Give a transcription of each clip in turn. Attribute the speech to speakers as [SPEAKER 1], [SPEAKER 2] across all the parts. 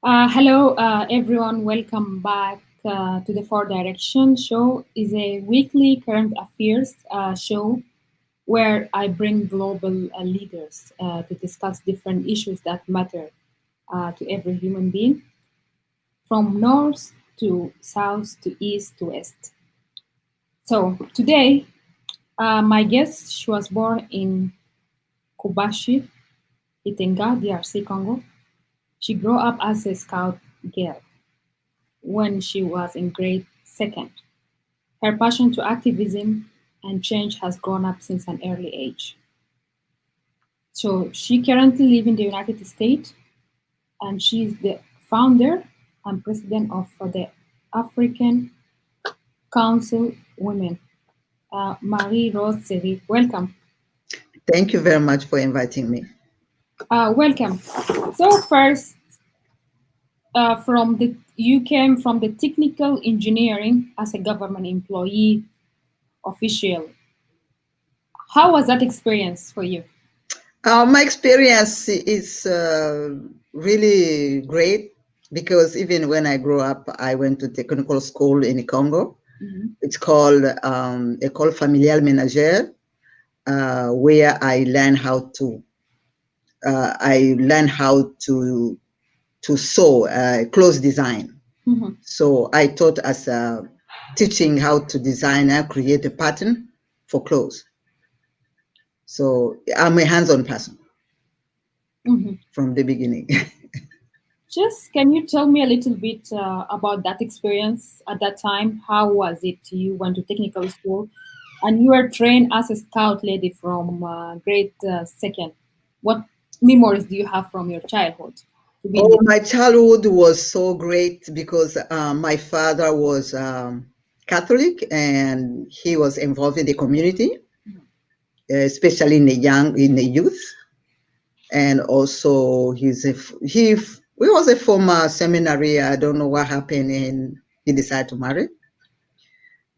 [SPEAKER 1] Hello, everyone. Welcome back to the Four Direction Show. Is a weekly current affairs show where I bring global leaders to discuss different issues that matter to every human being, from north to south to east to west. So today, my guest, she was born in Kubashi, Itenga, DRC, Congo. She grew up as a scout girl when she was in grade second. Her passion to activism and change has grown up since an early age. So she currently lives in the United States and she is the founder and president of the African Council Women. Marie Rose Sirikari, welcome.
[SPEAKER 2] Thank you very much for inviting me.
[SPEAKER 1] Welcome. So first, you came from the technical engineering as a government employee official. How was that experience for you?
[SPEAKER 2] My experience is really great because even when I grew up, I went to technical school in Congo.
[SPEAKER 1] Mm-hmm.
[SPEAKER 2] It's called École Familiale Ménagère, where I learned how to sew clothes design.
[SPEAKER 1] Mm-hmm.
[SPEAKER 2] So I taught as teaching how to design and create a pattern for clothes. So I'm a hands-on person.
[SPEAKER 1] Mm-hmm.
[SPEAKER 2] From the beginning.
[SPEAKER 1] Just can you tell me a little bit about that experience at that time? How was it? You went to technical school and you were trained as a scout lady from grade second. What memories do you have from your childhood? To be in
[SPEAKER 2] Oh, my childhood was so great because my father was Catholic and he was involved in the community, especially in the youth. And also he was a former seminary. I don't know what happened and he decided to marry.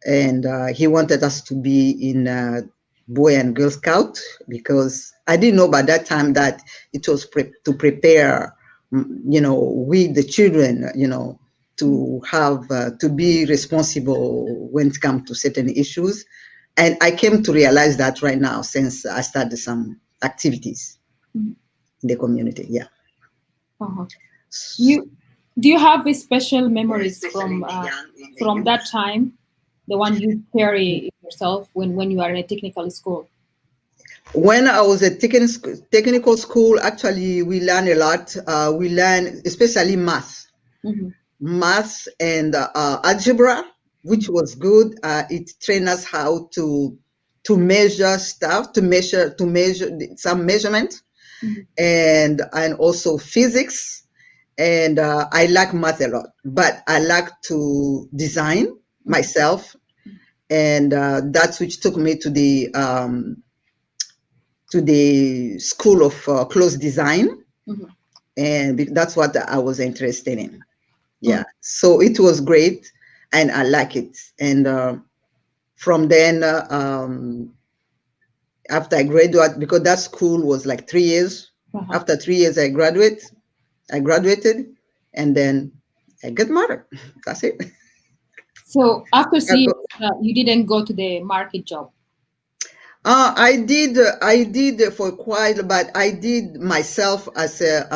[SPEAKER 2] And he wanted us to be in Boy and Girl Scout because I didn't know by that time that it was to prepare, we the children, to have to be responsible when it comes to certain issues. And I came to realize that right now since I started some activities in the community. Yeah.
[SPEAKER 1] Uh-huh. Do you have a special memories from that time, the one you carry yourself when you are in a technical school?
[SPEAKER 2] When I was at technical school, actually, we learned a lot. We learned especially math,
[SPEAKER 1] Mm-hmm.
[SPEAKER 2] math and algebra, which was good. It trained us how to measure stuff, to measure some measurement,
[SPEAKER 1] Mm-hmm.
[SPEAKER 2] and also physics. And I like math a lot, but I like to design myself, and that's which took me to the School of Clothes Design, and that's what I was interested in. Yeah, so it was great, and I like it. And from then, after I graduated, because that school was like 3 years.
[SPEAKER 1] Uh-huh.
[SPEAKER 2] After 3 years, I graduated, and then I got married. That's it.
[SPEAKER 1] So after
[SPEAKER 2] I
[SPEAKER 1] 3 years,
[SPEAKER 2] go-
[SPEAKER 1] you didn't go to the market job.
[SPEAKER 2] I did for quite, but I did myself as a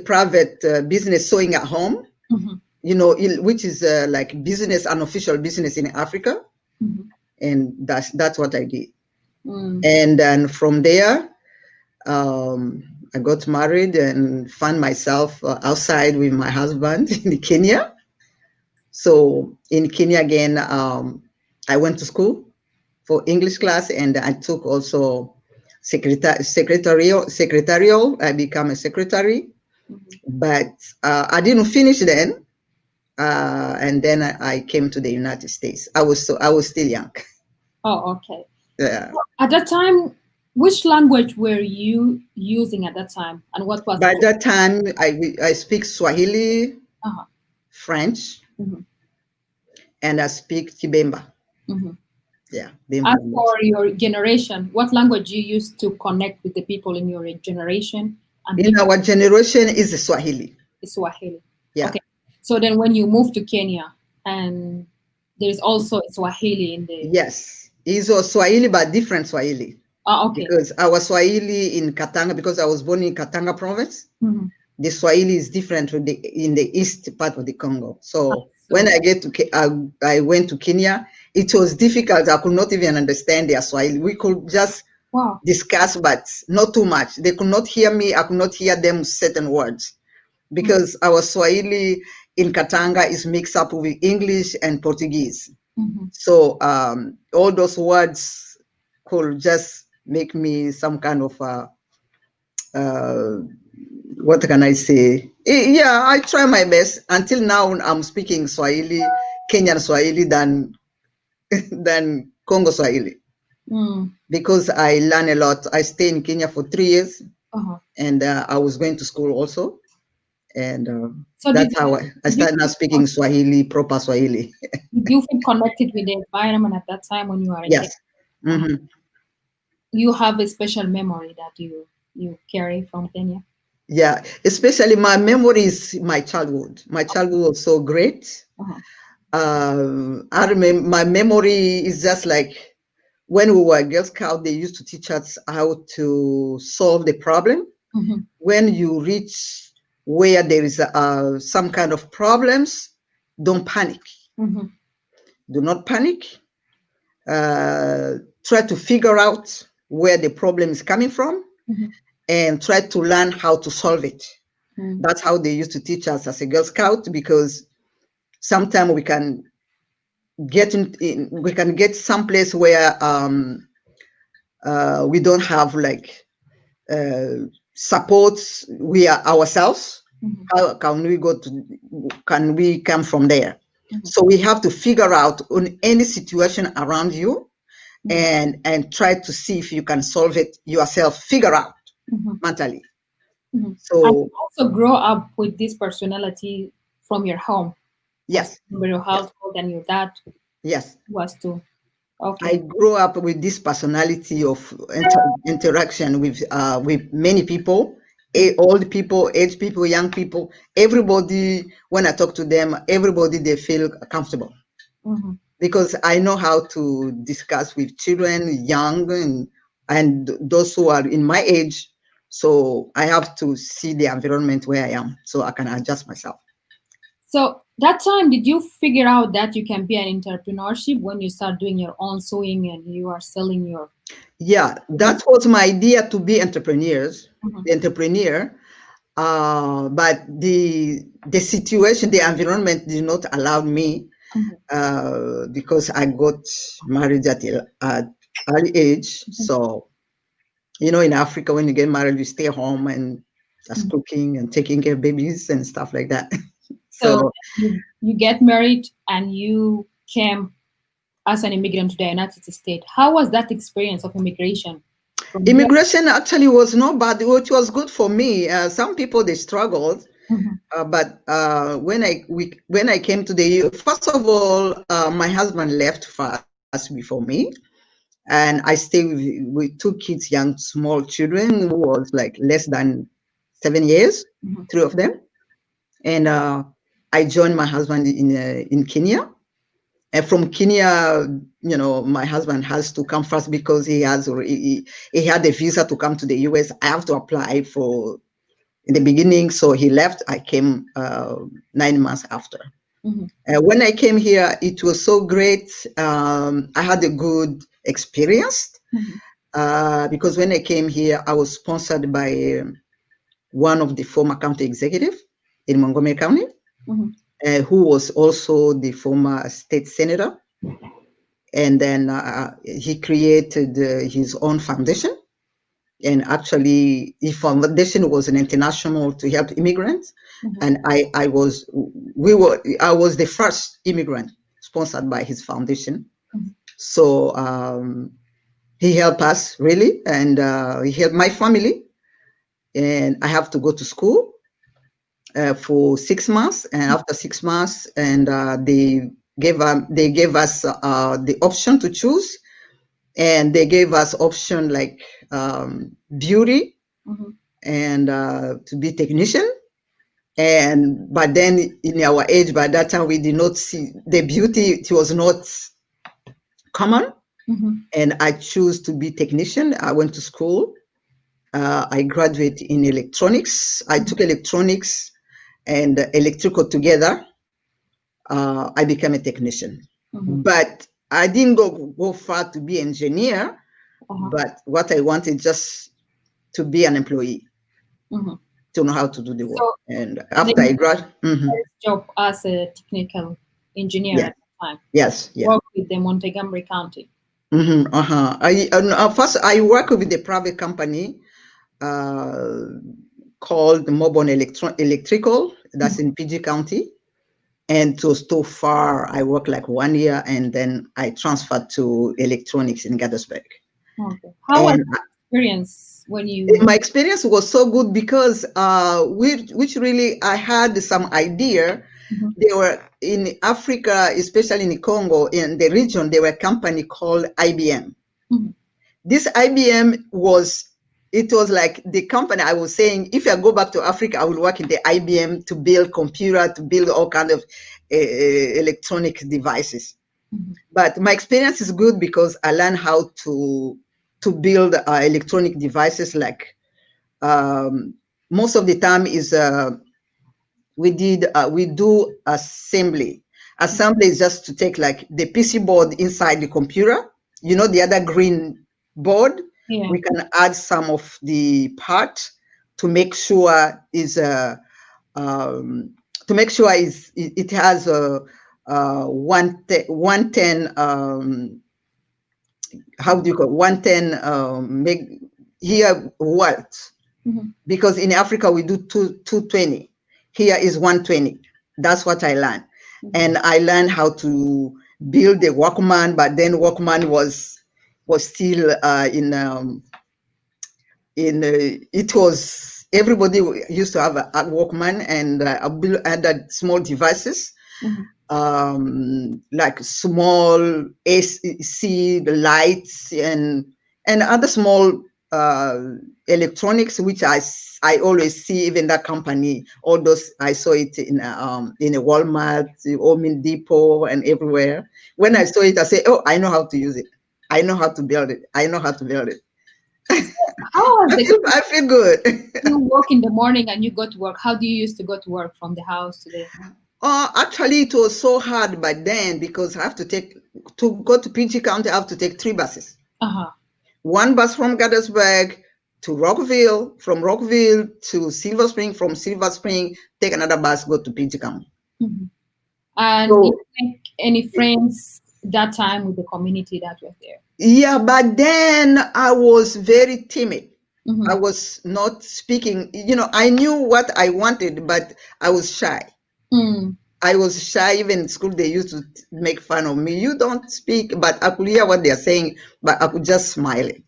[SPEAKER 2] private business sewing at home,
[SPEAKER 1] Mm-hmm.
[SPEAKER 2] which is like business, unofficial business in Africa.
[SPEAKER 1] Mm-hmm.
[SPEAKER 2] And that's what I did.
[SPEAKER 1] Mm.
[SPEAKER 2] And then from there, I got married and found myself outside with my husband in Kenya. So in Kenya again, I went to school for English class, and I took also secretarial. I became a secretary, but I didn't finish then. And then I came to the United States. I was still young.
[SPEAKER 1] Oh, okay.
[SPEAKER 2] Yeah.
[SPEAKER 1] At that time, which language were you using at that time, and what was
[SPEAKER 2] By
[SPEAKER 1] it?
[SPEAKER 2] that time, I speak Swahili,
[SPEAKER 1] Uh-huh.
[SPEAKER 2] French,
[SPEAKER 1] Mm-hmm.
[SPEAKER 2] and I speak Kibemba.
[SPEAKER 1] Mm-hmm.
[SPEAKER 2] Yeah,
[SPEAKER 1] As
[SPEAKER 2] Bemba language.
[SPEAKER 1] for your generation, what language you used to connect with the people in your generation, And
[SPEAKER 2] In our generation is Swahili.
[SPEAKER 1] it's Swahili.
[SPEAKER 2] Yeah.
[SPEAKER 1] Okay. So then when you move to Kenya, and there's also Swahili in the.
[SPEAKER 2] Yes. It's a Swahili, but different Swahili.
[SPEAKER 1] Okay.
[SPEAKER 2] Because our Swahili in Katanga, because I was born in Katanga province,
[SPEAKER 1] Mhm.
[SPEAKER 2] the Swahili is different in the east part of the Congo. So
[SPEAKER 1] So-
[SPEAKER 2] when I went to Kenya, it was difficult. I could not even understand their Swahili. We could just
[SPEAKER 1] Wow.
[SPEAKER 2] discuss, but not too much. They could not hear me. I could not hear them certain words because our Swahili in Katanga is mixed up with English and Portuguese.
[SPEAKER 1] Mhm.
[SPEAKER 2] So all those words could just make me some kind of what can I say? Yeah, I try my best. Until now, I'm speaking Swahili, Kenyan Swahili than Congo Swahili
[SPEAKER 1] Mm.
[SPEAKER 2] because I learn a lot. I stayed in Kenya for 3 years,
[SPEAKER 1] Uh-huh.
[SPEAKER 2] and I was going to school also, and
[SPEAKER 1] So
[SPEAKER 2] that's how I
[SPEAKER 1] did you
[SPEAKER 2] started now speaking Swahili, proper Swahili.
[SPEAKER 1] did you feel connected with the environment at that time when you are in Kenya?
[SPEAKER 2] Yes. Hmm.
[SPEAKER 1] You have a special memory that you carry from Kenya.
[SPEAKER 2] Yeah, especially my memories, my childhood. My childhood was so great.
[SPEAKER 1] Uh-huh.
[SPEAKER 2] I remember my memory is just like when we were Girl Scout, they used to teach us how to solve the problem.
[SPEAKER 1] Mm-hmm.
[SPEAKER 2] When you reach where there is some kind of problems, don't panic.
[SPEAKER 1] Mm-hmm.
[SPEAKER 2] Do not panic. Try to figure out where the problem is coming from
[SPEAKER 1] Mm-hmm.
[SPEAKER 2] and try to learn how to solve it.
[SPEAKER 1] Mm-hmm.
[SPEAKER 2] That's how they used to teach us as a Girl Scout because sometimes we can we can get someplace where we don't have like supports we are ourselves.
[SPEAKER 1] Mm-hmm.
[SPEAKER 2] How can we can we come from there?
[SPEAKER 1] Mm-hmm.
[SPEAKER 2] So we have to figure out on any situation around you and try to see if you can solve it yourself, figure out
[SPEAKER 1] Mm-hmm.
[SPEAKER 2] mentally.
[SPEAKER 1] Mm-hmm. And
[SPEAKER 2] So
[SPEAKER 1] you also grow up with this personality from your home,
[SPEAKER 2] yes,
[SPEAKER 1] from your
[SPEAKER 2] yes,
[SPEAKER 1] household, and your dad
[SPEAKER 2] yes.
[SPEAKER 1] was too. Okay.
[SPEAKER 2] I grew up with this personality of interaction with many people, old people, age people, young people. Everybody, when I talk to them, everybody they feel comfortable
[SPEAKER 1] Mm-hmm.
[SPEAKER 2] because I know how to discuss with children, young, and those who are in my age. So I have to see the environment where I am, so I can adjust myself.
[SPEAKER 1] So that time, did you figure out that you can be an entrepreneurship when you start doing your own sewing and you are selling your?
[SPEAKER 2] Yeah, that was my idea to be
[SPEAKER 1] Mhm.
[SPEAKER 2] the entrepreneur. But the situation, the environment did not allow me
[SPEAKER 1] Mhm.
[SPEAKER 2] because I got married at early age. So in Africa, when you get married, you stay home and just
[SPEAKER 1] Mhm.
[SPEAKER 2] cooking and taking care of babies and stuff like that.
[SPEAKER 1] So
[SPEAKER 2] So
[SPEAKER 1] you get married and you came as an immigrant to the United States. How was that experience of immigration from here?
[SPEAKER 2] immigration actually was not bad, which was good for me. Some people they struggled.
[SPEAKER 1] Mhm.
[SPEAKER 2] But when I came to the first of all, my husband left first before me, and I stayed with two kids, young small children, who was like less than 7 years,
[SPEAKER 1] Mhm.
[SPEAKER 2] three of them, and I joined my husband in Kenya. And from Kenya, my husband has to come first because he had a visa to come to the US. I have to apply for in the beginning. So he left. I came 9 months after.
[SPEAKER 1] Mhm.
[SPEAKER 2] When I came here, it was so great. I had a good experience
[SPEAKER 1] Mhm.
[SPEAKER 2] because when I came here, I was sponsored by one of the former county executive in Montgomery County,
[SPEAKER 1] Mhm.
[SPEAKER 2] who was also the former state senator. And then he created his own foundation. And actually, his foundation was an international to help immigrants.
[SPEAKER 1] Mhm.
[SPEAKER 2] And I was the first immigrant sponsored by his foundation.
[SPEAKER 1] Mhm.
[SPEAKER 2] So he helped us really, and he helped my family. And I have to go to school for 6 months, and after 6 months, and they gave us the option to choose, and they gave us option like beauty,
[SPEAKER 1] Mhm.
[SPEAKER 2] and to be technician. And but then in our age, by that time, we did not see the beauty. It was not common, and I chose to be technician. I went to school. I graduated in electronics. I took electronics and electrical together. I became a technician, but I didn't go far to be engineer. But what I wanted just to be an employee, to know how to do the work.
[SPEAKER 1] So,
[SPEAKER 2] And
[SPEAKER 1] and
[SPEAKER 2] after
[SPEAKER 1] then
[SPEAKER 2] I graduated,
[SPEAKER 1] first job as a technical engineer
[SPEAKER 2] yeah,
[SPEAKER 1] at the time.
[SPEAKER 2] yes, yeah.
[SPEAKER 1] Work with the Montgomery County.
[SPEAKER 2] First, I work with a private company called Mobile Electrical. That's in PG County. And it was too far. I worked like 1 year, and then I transferred to electronics in Gettysburg.
[SPEAKER 1] Okay. How was
[SPEAKER 2] And
[SPEAKER 1] the experience when you?
[SPEAKER 2] my experience was so good because which really I had some idea. They were in Africa, especially in Congo, in the region. There were a company called IBM. This IBM was like the company I was saying, if I go back to Africa, I will work in the IBM to build computer, to build all kind of electronic devices. But my experience is good because I learned how to build electronic devices. Like most of the time is we do assembly. Assembly is just to take like the PC board inside the computer, the other green board.
[SPEAKER 1] Yeah.
[SPEAKER 2] We can add some of the part to make sure it has a 110 how do you call it? 110 here watts. Because in Africa we do 220. Here is 120. That's what I learned. And I learned how to build the Walkman, but then Walkman was still it was, everybody used to have a Walkman, and I added small devices. Like small AC lights and other small electronics, which I always see. Even that company, all those, I saw it in a Walmart, Home Depot, and everywhere. When I saw it, I said, "Oh, I know how to use it. I know how to build it. I know how to build it."
[SPEAKER 1] How was
[SPEAKER 2] I feel good.
[SPEAKER 1] You work in the morning and you go to work. How do you used to go to work from the house to the?
[SPEAKER 2] Actually, it was so hard by then because I have to go to PG County. I have to take 3 buses. One bus from Gettysburg to Rockville, from Rockville to Silver Spring, from Silver Spring, take another bus, go to PG County.
[SPEAKER 1] And
[SPEAKER 2] So,
[SPEAKER 1] did you make any friends that time with the community that was there?
[SPEAKER 2] Yeah, but then I was very timid. I was not speaking. I knew what I wanted, but I was shy. I was shy. Even in school, they used to make fun of me. You don't speak, but I could hear what they're saying, but I could just smiling.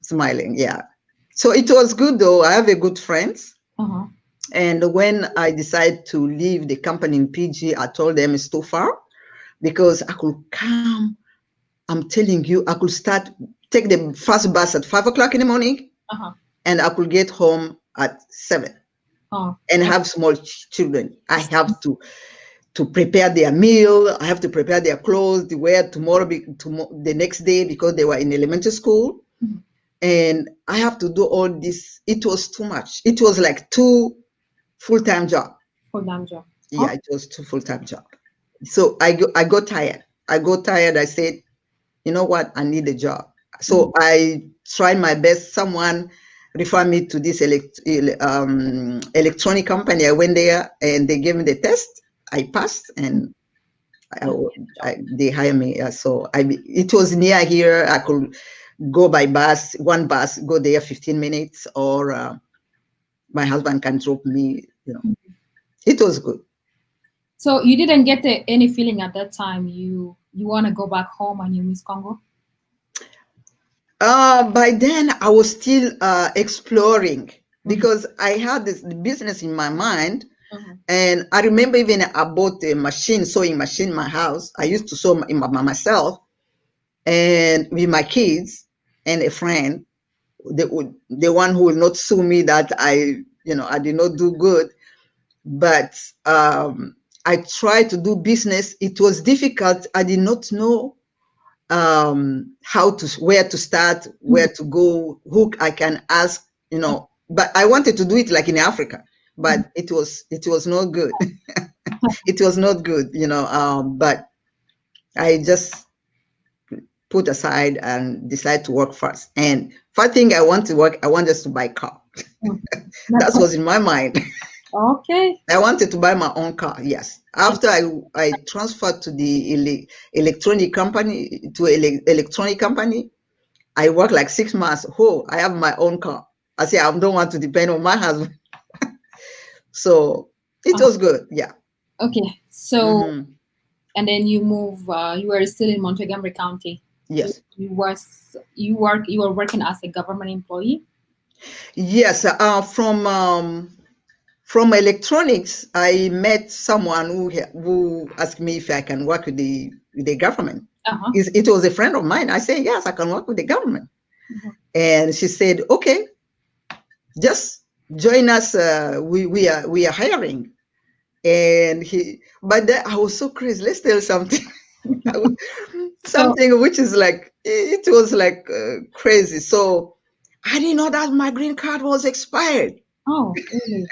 [SPEAKER 2] Smiling, yeah. So it was good though. I have a good friends. And when I decided to leave the company in PG, I told them it's too far because I could come. I'm telling you, I could take the first bus at 5 o'clock in the morning, and I could get home at 7. And have small children. I have to prepare their meal. I have to prepare their clothes to wear tomorrow, the next day, because they were in elementary school. And I have to do all this. It was too much. It was like 2 full-time jobs.
[SPEAKER 1] Full-time job.
[SPEAKER 2] Yeah, it was 2 full-time jobs. So I got tired. I said, you know what? I need a job. So I tried my best. Someone referred me to this electronic company. I went there and they gave me the test. I passed, and they hired me. So it was near here. I could go by bus, one bus, go there 15 minutes, or my husband can drop me. It was good.
[SPEAKER 1] So you didn't get any feeling at that time you want to go back home and you miss Congo?
[SPEAKER 2] By then, I was still exploring because I had this business in my mind. And I remember even I bought a sewing machine in my house. I used to sew myself and with my kids and a friend. the one who will not sue me that I did not do good. But I tried to do business. It was difficult. I did not know where to start, where to go, who I can ask, but I wanted to do it like in Africa, but it was not good. It was not good, but I just put aside and decide to work first. And first thing I want to work, I want just to buy a car. That was in my mind.
[SPEAKER 1] Okay.
[SPEAKER 2] I wanted to buy my own car, yes. After I transferred to the electronic company, electronic company, I worked like 6 months. Oh, I have my own car. I say I don't want to depend on my husband. So it was good, yeah.
[SPEAKER 1] Okay. So, and then you move. You were still in Montgomery County.
[SPEAKER 2] Yes.
[SPEAKER 1] You were working as a government employee.
[SPEAKER 2] Yes. From electronics, I met someone who asked me if I can work with the government. It was a friend of mine. I said, yes, I can work with the government. And she said, okay, just join us. We are hiring. And but I was so crazy. Let's tell something. Something which is like, it was like crazy. So I didn't know that my green card was expired.
[SPEAKER 1] Oh, really?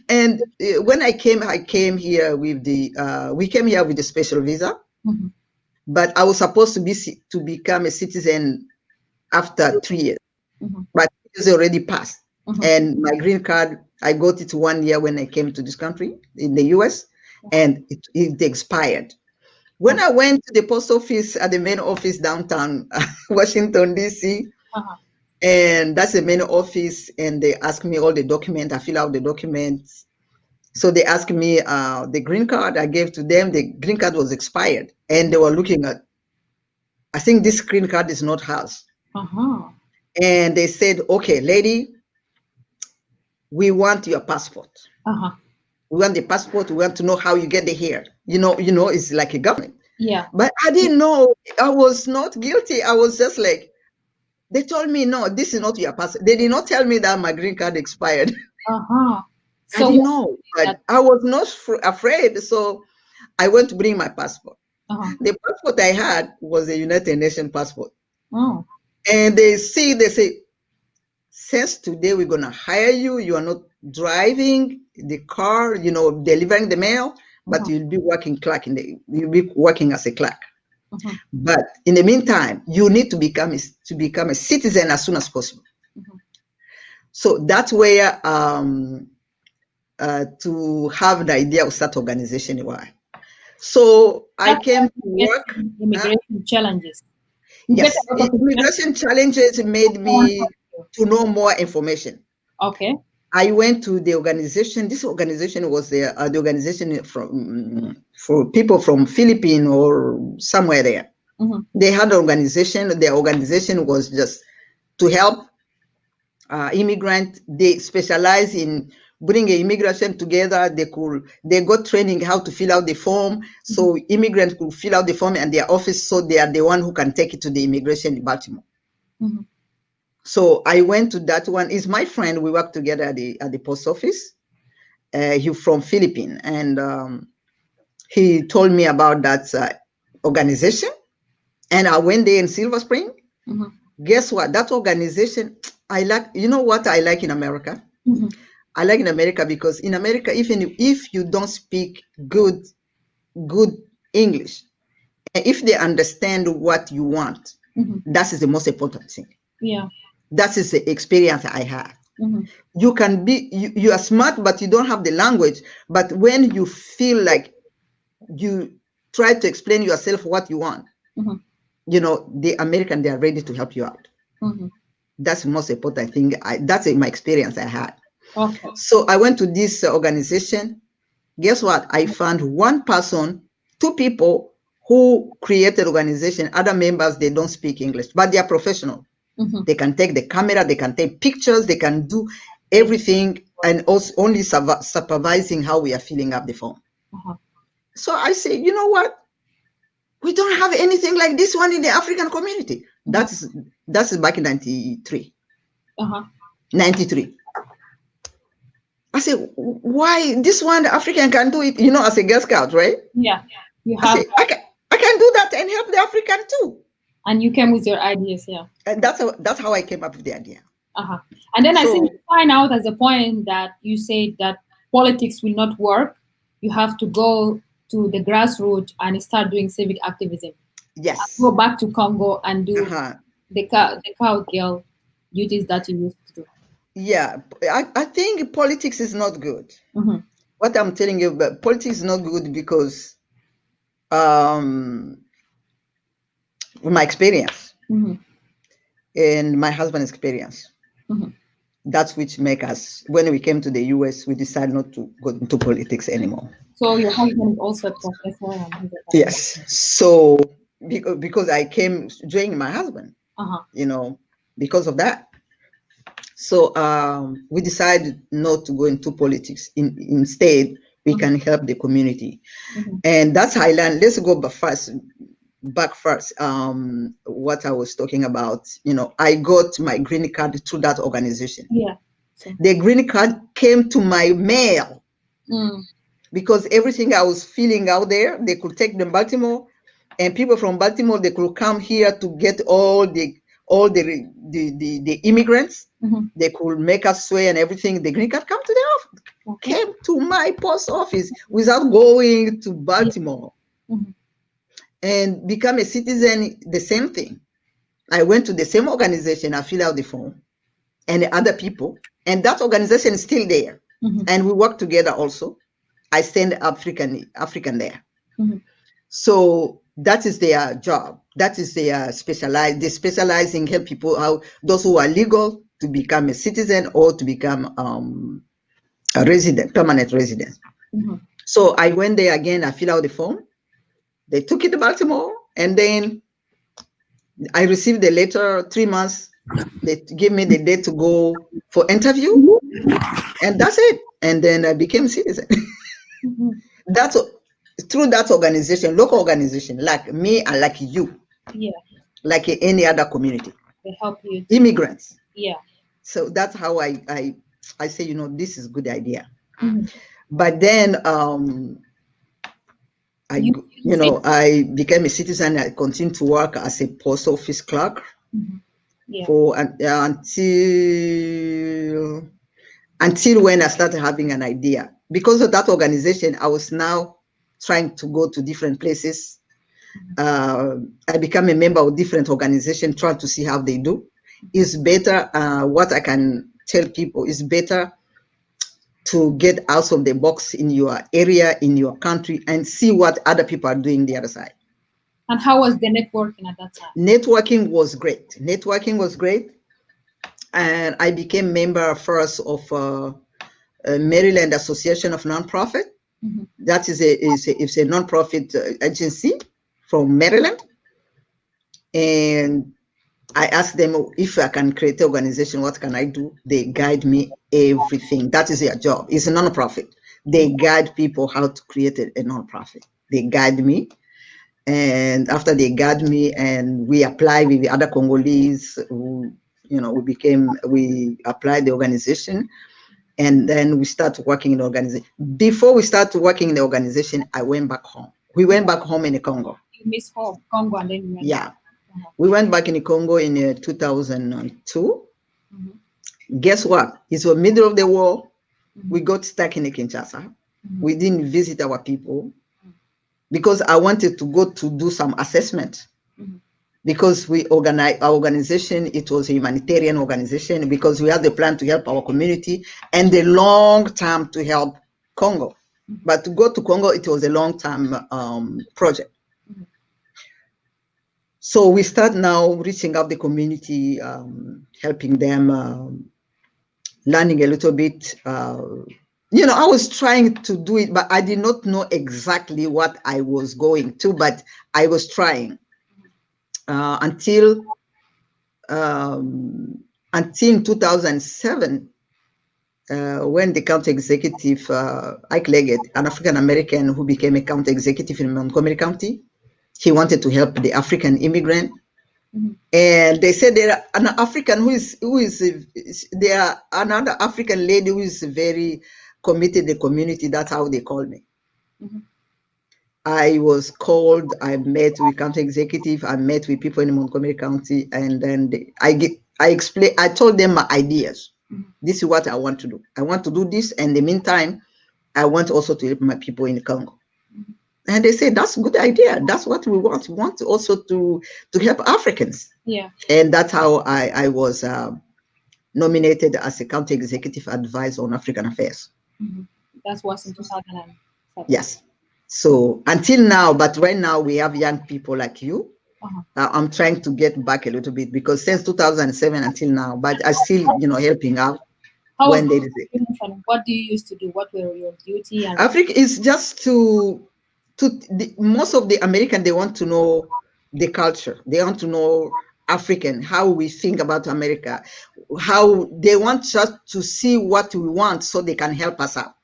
[SPEAKER 2] And when I came here with we came here with a special visa, but I was supposed to become a citizen after 3 years, but it's already passed. And my green card, I got it 1 year when I came to this country in the US, and it expired. When I went to the post office at the main office downtown Washington, D.C., and that's the main office, and they asked me all the documents. I fill out the documents. So they asked me the green card. I gave to them. The green card was expired, and they were looking at, I think this green card is not ours. And they said, okay, lady, we want your passport. We want the passport. We want to know how you get here. It's like a government.
[SPEAKER 1] Yeah.
[SPEAKER 2] But I didn't know. I was not guilty. I was just like, they told me, no, this is not your passport. They did not tell me that my green card expired.
[SPEAKER 1] So
[SPEAKER 2] I didn't know, but I was not afraid. So I went to bring my passport. The passport I had was a United Nations passport.
[SPEAKER 1] Oh.
[SPEAKER 2] And they say, since today we're going to hire you. You are not driving the car, delivering the mail, but you'll be working you'll be working as a clerk. But in the meantime, you need to become a citizen as soon as possible. So that's where to have the idea of start organization. Why? So I came to work.
[SPEAKER 1] Immigration challenges.
[SPEAKER 2] Yes, immigration challenges made me to know more information.
[SPEAKER 1] Okay.
[SPEAKER 2] I went to the organization. This organization was the organization for people from Philippines or somewhere there. They had an organization. Their organization was just to help immigrants. They specialize in bringing immigration together. They got training how to fill out the form, so immigrants could fill out the form in their office, so they are the one who can take it to the immigration in Baltimore. So I went to that one. Is my friend. We work together at the post office. He's from Philippines, and he told me about that organization. And I went there in Silver Spring. Guess what? That organization, I like. You know what I like in America? I like in America because in America, even if you don't speak good English, if they understand what you want, that is the most important thing.
[SPEAKER 1] Yeah.
[SPEAKER 2] That is the experience I had. You can be, you are smart, but you don't have the language. But when you feel like you try to explain yourself what you want, the American, they are ready to help you out. That's the most important thing. That's my experience I had.
[SPEAKER 1] Okay.
[SPEAKER 2] So I went to this organization. Guess what? I found one person, two people who created organization. Other members, they don't speak English, but they are professional. They can take the camera, they can take pictures, they can do everything, and also only supervising how we are filling up the form. So I say, you know what? We don't have anything like this one in the African community. That's back in 93.
[SPEAKER 1] Uh-huh.
[SPEAKER 2] 93. I said, why this one the African can do it, you know, as a Girl Scout, right?
[SPEAKER 1] Yeah. You
[SPEAKER 2] I
[SPEAKER 1] have
[SPEAKER 2] said, I can do that and help the African too.
[SPEAKER 1] and you came with your ideas, yeah.
[SPEAKER 2] And that's how I came up with the idea.
[SPEAKER 1] Uh-huh. And then I
[SPEAKER 2] So
[SPEAKER 1] think you find out at the point that you say that politics will not work. You have to go to the grassroots and start doing civic activism. Go
[SPEAKER 2] yes.
[SPEAKER 1] back to Congo and do
[SPEAKER 2] Uh-huh.
[SPEAKER 1] the cowgirl duties that you used to do.
[SPEAKER 2] Yeah. I think politics is not good.
[SPEAKER 1] Mm-hmm.
[SPEAKER 2] What I'm telling you, but politics is not good because um my experience
[SPEAKER 1] Mm-hmm.
[SPEAKER 2] and my husband's experience.
[SPEAKER 1] Mm-hmm.
[SPEAKER 2] That's which make us, when we came to the US, we decided not to go into politics anymore.
[SPEAKER 1] So your husband is also a professor and he's a professor.
[SPEAKER 2] Yes. So because I came joining my husband,
[SPEAKER 1] Uh-huh.
[SPEAKER 2] you know, because of that. So we decided not to go into politics. Instead, we
[SPEAKER 1] Mm-hmm.
[SPEAKER 2] can help the community.
[SPEAKER 1] Mm-hmm.
[SPEAKER 2] And that's how I learned. Let's go back first. What I was talking about, you know, I got my green card through that organization.
[SPEAKER 1] Yeah. So
[SPEAKER 2] The green card came to my mail
[SPEAKER 1] mm.
[SPEAKER 2] because everything I was filling out there, they could take them Baltimore, and people from Baltimore, they could come here to get all the immigrants.
[SPEAKER 1] Mm-hmm.
[SPEAKER 2] They could make us swear and everything. The green card come to the office,
[SPEAKER 1] Okay.
[SPEAKER 2] came to my post office without going to
[SPEAKER 1] Yeah.
[SPEAKER 2] Baltimore
[SPEAKER 1] Mm-hmm.
[SPEAKER 2] and become a citizen. The same thing. I went to the same organization. I fill out the form, and the other people, and that organization is still there,
[SPEAKER 1] Mm-hmm.
[SPEAKER 2] and we work together also. I send African there.
[SPEAKER 1] Mm-hmm.
[SPEAKER 2] So that is their job. That is their specialize. They specialize in help people out, those who are legal to become a citizen or to become a resident, permanent resident.
[SPEAKER 1] Mm-hmm.
[SPEAKER 2] So I went there again. I fill out the form. They took it to Baltimore, and then I received the letter 3 months. They gave me the date to go for interview, and that's it. And then I became citizen.
[SPEAKER 1] Mm-hmm.
[SPEAKER 2] That's through that organization, local organization, like me and like you,
[SPEAKER 1] Yeah.
[SPEAKER 2] like any other community,
[SPEAKER 1] They help you to
[SPEAKER 2] immigrants.
[SPEAKER 1] yeah.
[SPEAKER 2] So that's how I say, you know, this is a good idea.
[SPEAKER 1] Mm-hmm.
[SPEAKER 2] But then
[SPEAKER 1] You
[SPEAKER 2] I became a citizen. I continued to work as a post office clerk
[SPEAKER 1] mm-hmm. Yeah.
[SPEAKER 2] for until when I started having an idea. Because of that organization, I was now trying to go to different places. I become a member of different organizations, trying to see how they do. It's better, what I can tell people is better to get out of the box in your area, in your country, and see what other people are doing the other side.
[SPEAKER 1] And how was the networking at that time?
[SPEAKER 2] Networking was great. And I became member first of Maryland Association of Nonprofit.
[SPEAKER 1] Mm-hmm.
[SPEAKER 2] That is a nonprofit agency from Maryland, and I asked them if I can create an organization, what can I do? They guide me everything. That is their job. It's a nonprofit. They guide people how to create a nonprofit. They guide me, and after they guide me, and we apply with the other Congolese who, we applied the organization, and then we start working in the organization. Before we start working in the organization, I went back home. We went back home in the Congo.
[SPEAKER 1] You miss home, Congo, and then you went
[SPEAKER 2] Yeah.
[SPEAKER 1] back. Uh-huh.
[SPEAKER 2] We went back in the Congo in 2002.
[SPEAKER 1] Mm-hmm.
[SPEAKER 2] Guess what? It's the middle of the war.
[SPEAKER 1] Mm-hmm.
[SPEAKER 2] We got stuck in the Kinshasa.
[SPEAKER 1] Mm-hmm.
[SPEAKER 2] We didn't visit our people because I wanted to go to do some assessment.
[SPEAKER 1] Mm-hmm.
[SPEAKER 2] Because we organize our organization, it was a humanitarian organization because we had the plan to help our community and the long term to help Congo.
[SPEAKER 1] Mm-hmm.
[SPEAKER 2] But to go to Congo, it was a long term project.
[SPEAKER 1] Mm-hmm.
[SPEAKER 2] So we start now reaching out the community, helping them, learning a little bit. I was trying to do it, but I did not know exactly what I was going to, but I was trying until 2007, when the county executive, Ike Leggett, an African American who became a county executive in Montgomery County, he wanted to help the African immigrant. And they said there are an African there are another African lady who is very committed to the community. That's how they call me. I was called. I met with county executive. I met with people in Montgomery County, and then I explained. I told them my ideas. This is what I want to do. I want to do this, and in the meantime, I want also to help my people in Congo. And they said that's a good idea. That's what we want. We want also to help Africans.
[SPEAKER 1] Yeah.
[SPEAKER 2] And that's how I was nominated as a county executive advisor on African affairs.
[SPEAKER 1] That was in 2007.
[SPEAKER 2] Yes. So until now, but right now we have young people like you. I'm trying to get back a little bit because since 2007 until now, but I still, helping out
[SPEAKER 1] How was
[SPEAKER 2] when there is
[SPEAKER 1] and what do you used to do? What were your duty and
[SPEAKER 2] Africa is just most of the American, they want to know the culture. They want to know African, how we think about America, how they want us to see what we want so they can help us out.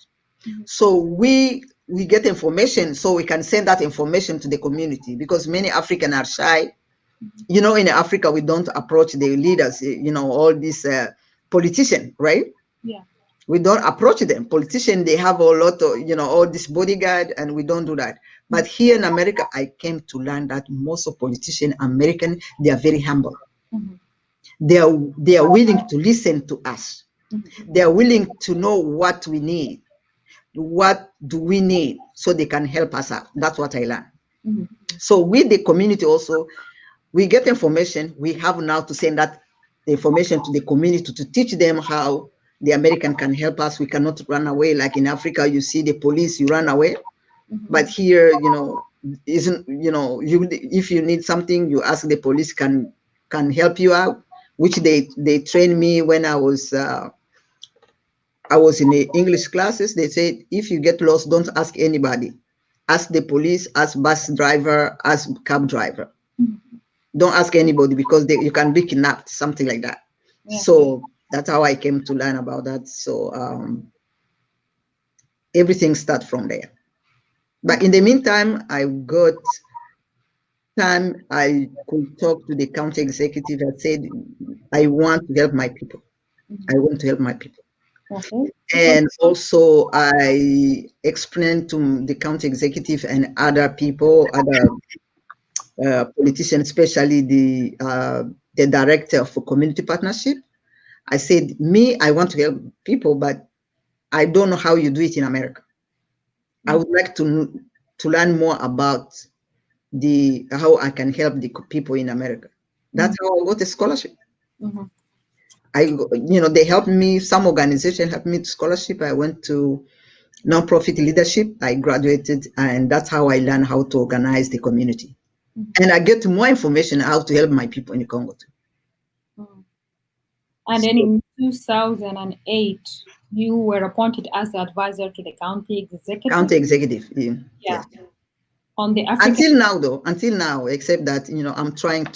[SPEAKER 2] So we get information so we can send that information to the community because many African are shy. In Africa, we don't approach the leaders, all these politicians, right?
[SPEAKER 1] Yeah.
[SPEAKER 2] We don't approach them. Politicians, they have a lot of, all this bodyguard, and we don't do that. But here in America, I came to learn that most of politicians, American, they are very humble. They are willing to listen to us. They are willing to know what we need. What do we need so they can help us out? That's what I learned. So with the community also, we get information. We have now to send that information to the community to teach them how the American can help us. We cannot run away. Like in Africa, you see the police, you run away. But here, isn't, if you need something, you ask the police can help you out, which they trained me when I was in the English classes. They said, if you get lost, don't ask anybody. Ask the police, ask bus driver, ask cab driver. Don't ask anybody because you can be kidnapped, something like that. Yeah. So that's how I came to learn about that. So everything starts from there. But in the meantime, I got time I could talk to the county executive. I said, I want to help my people. I want to help my people. Okay. And also I explained to the county executive and other people, other politicians, especially the director for community partnership. I said, I want to help people, but I don't know how you do it in America. I would like to learn more about how I can help the people in America. That's how I got a scholarship. They helped me. Some organization helped me to scholarship. I went to nonprofit leadership. I graduated, and that's how I learned how to organize the community. And I get more information how to help my people in the Congo too.
[SPEAKER 1] And then in 2008, you were appointed as the advisor to the county executive.
[SPEAKER 2] County executive, yeah.
[SPEAKER 1] Yes. On the African.
[SPEAKER 2] Until now, except that I'm trying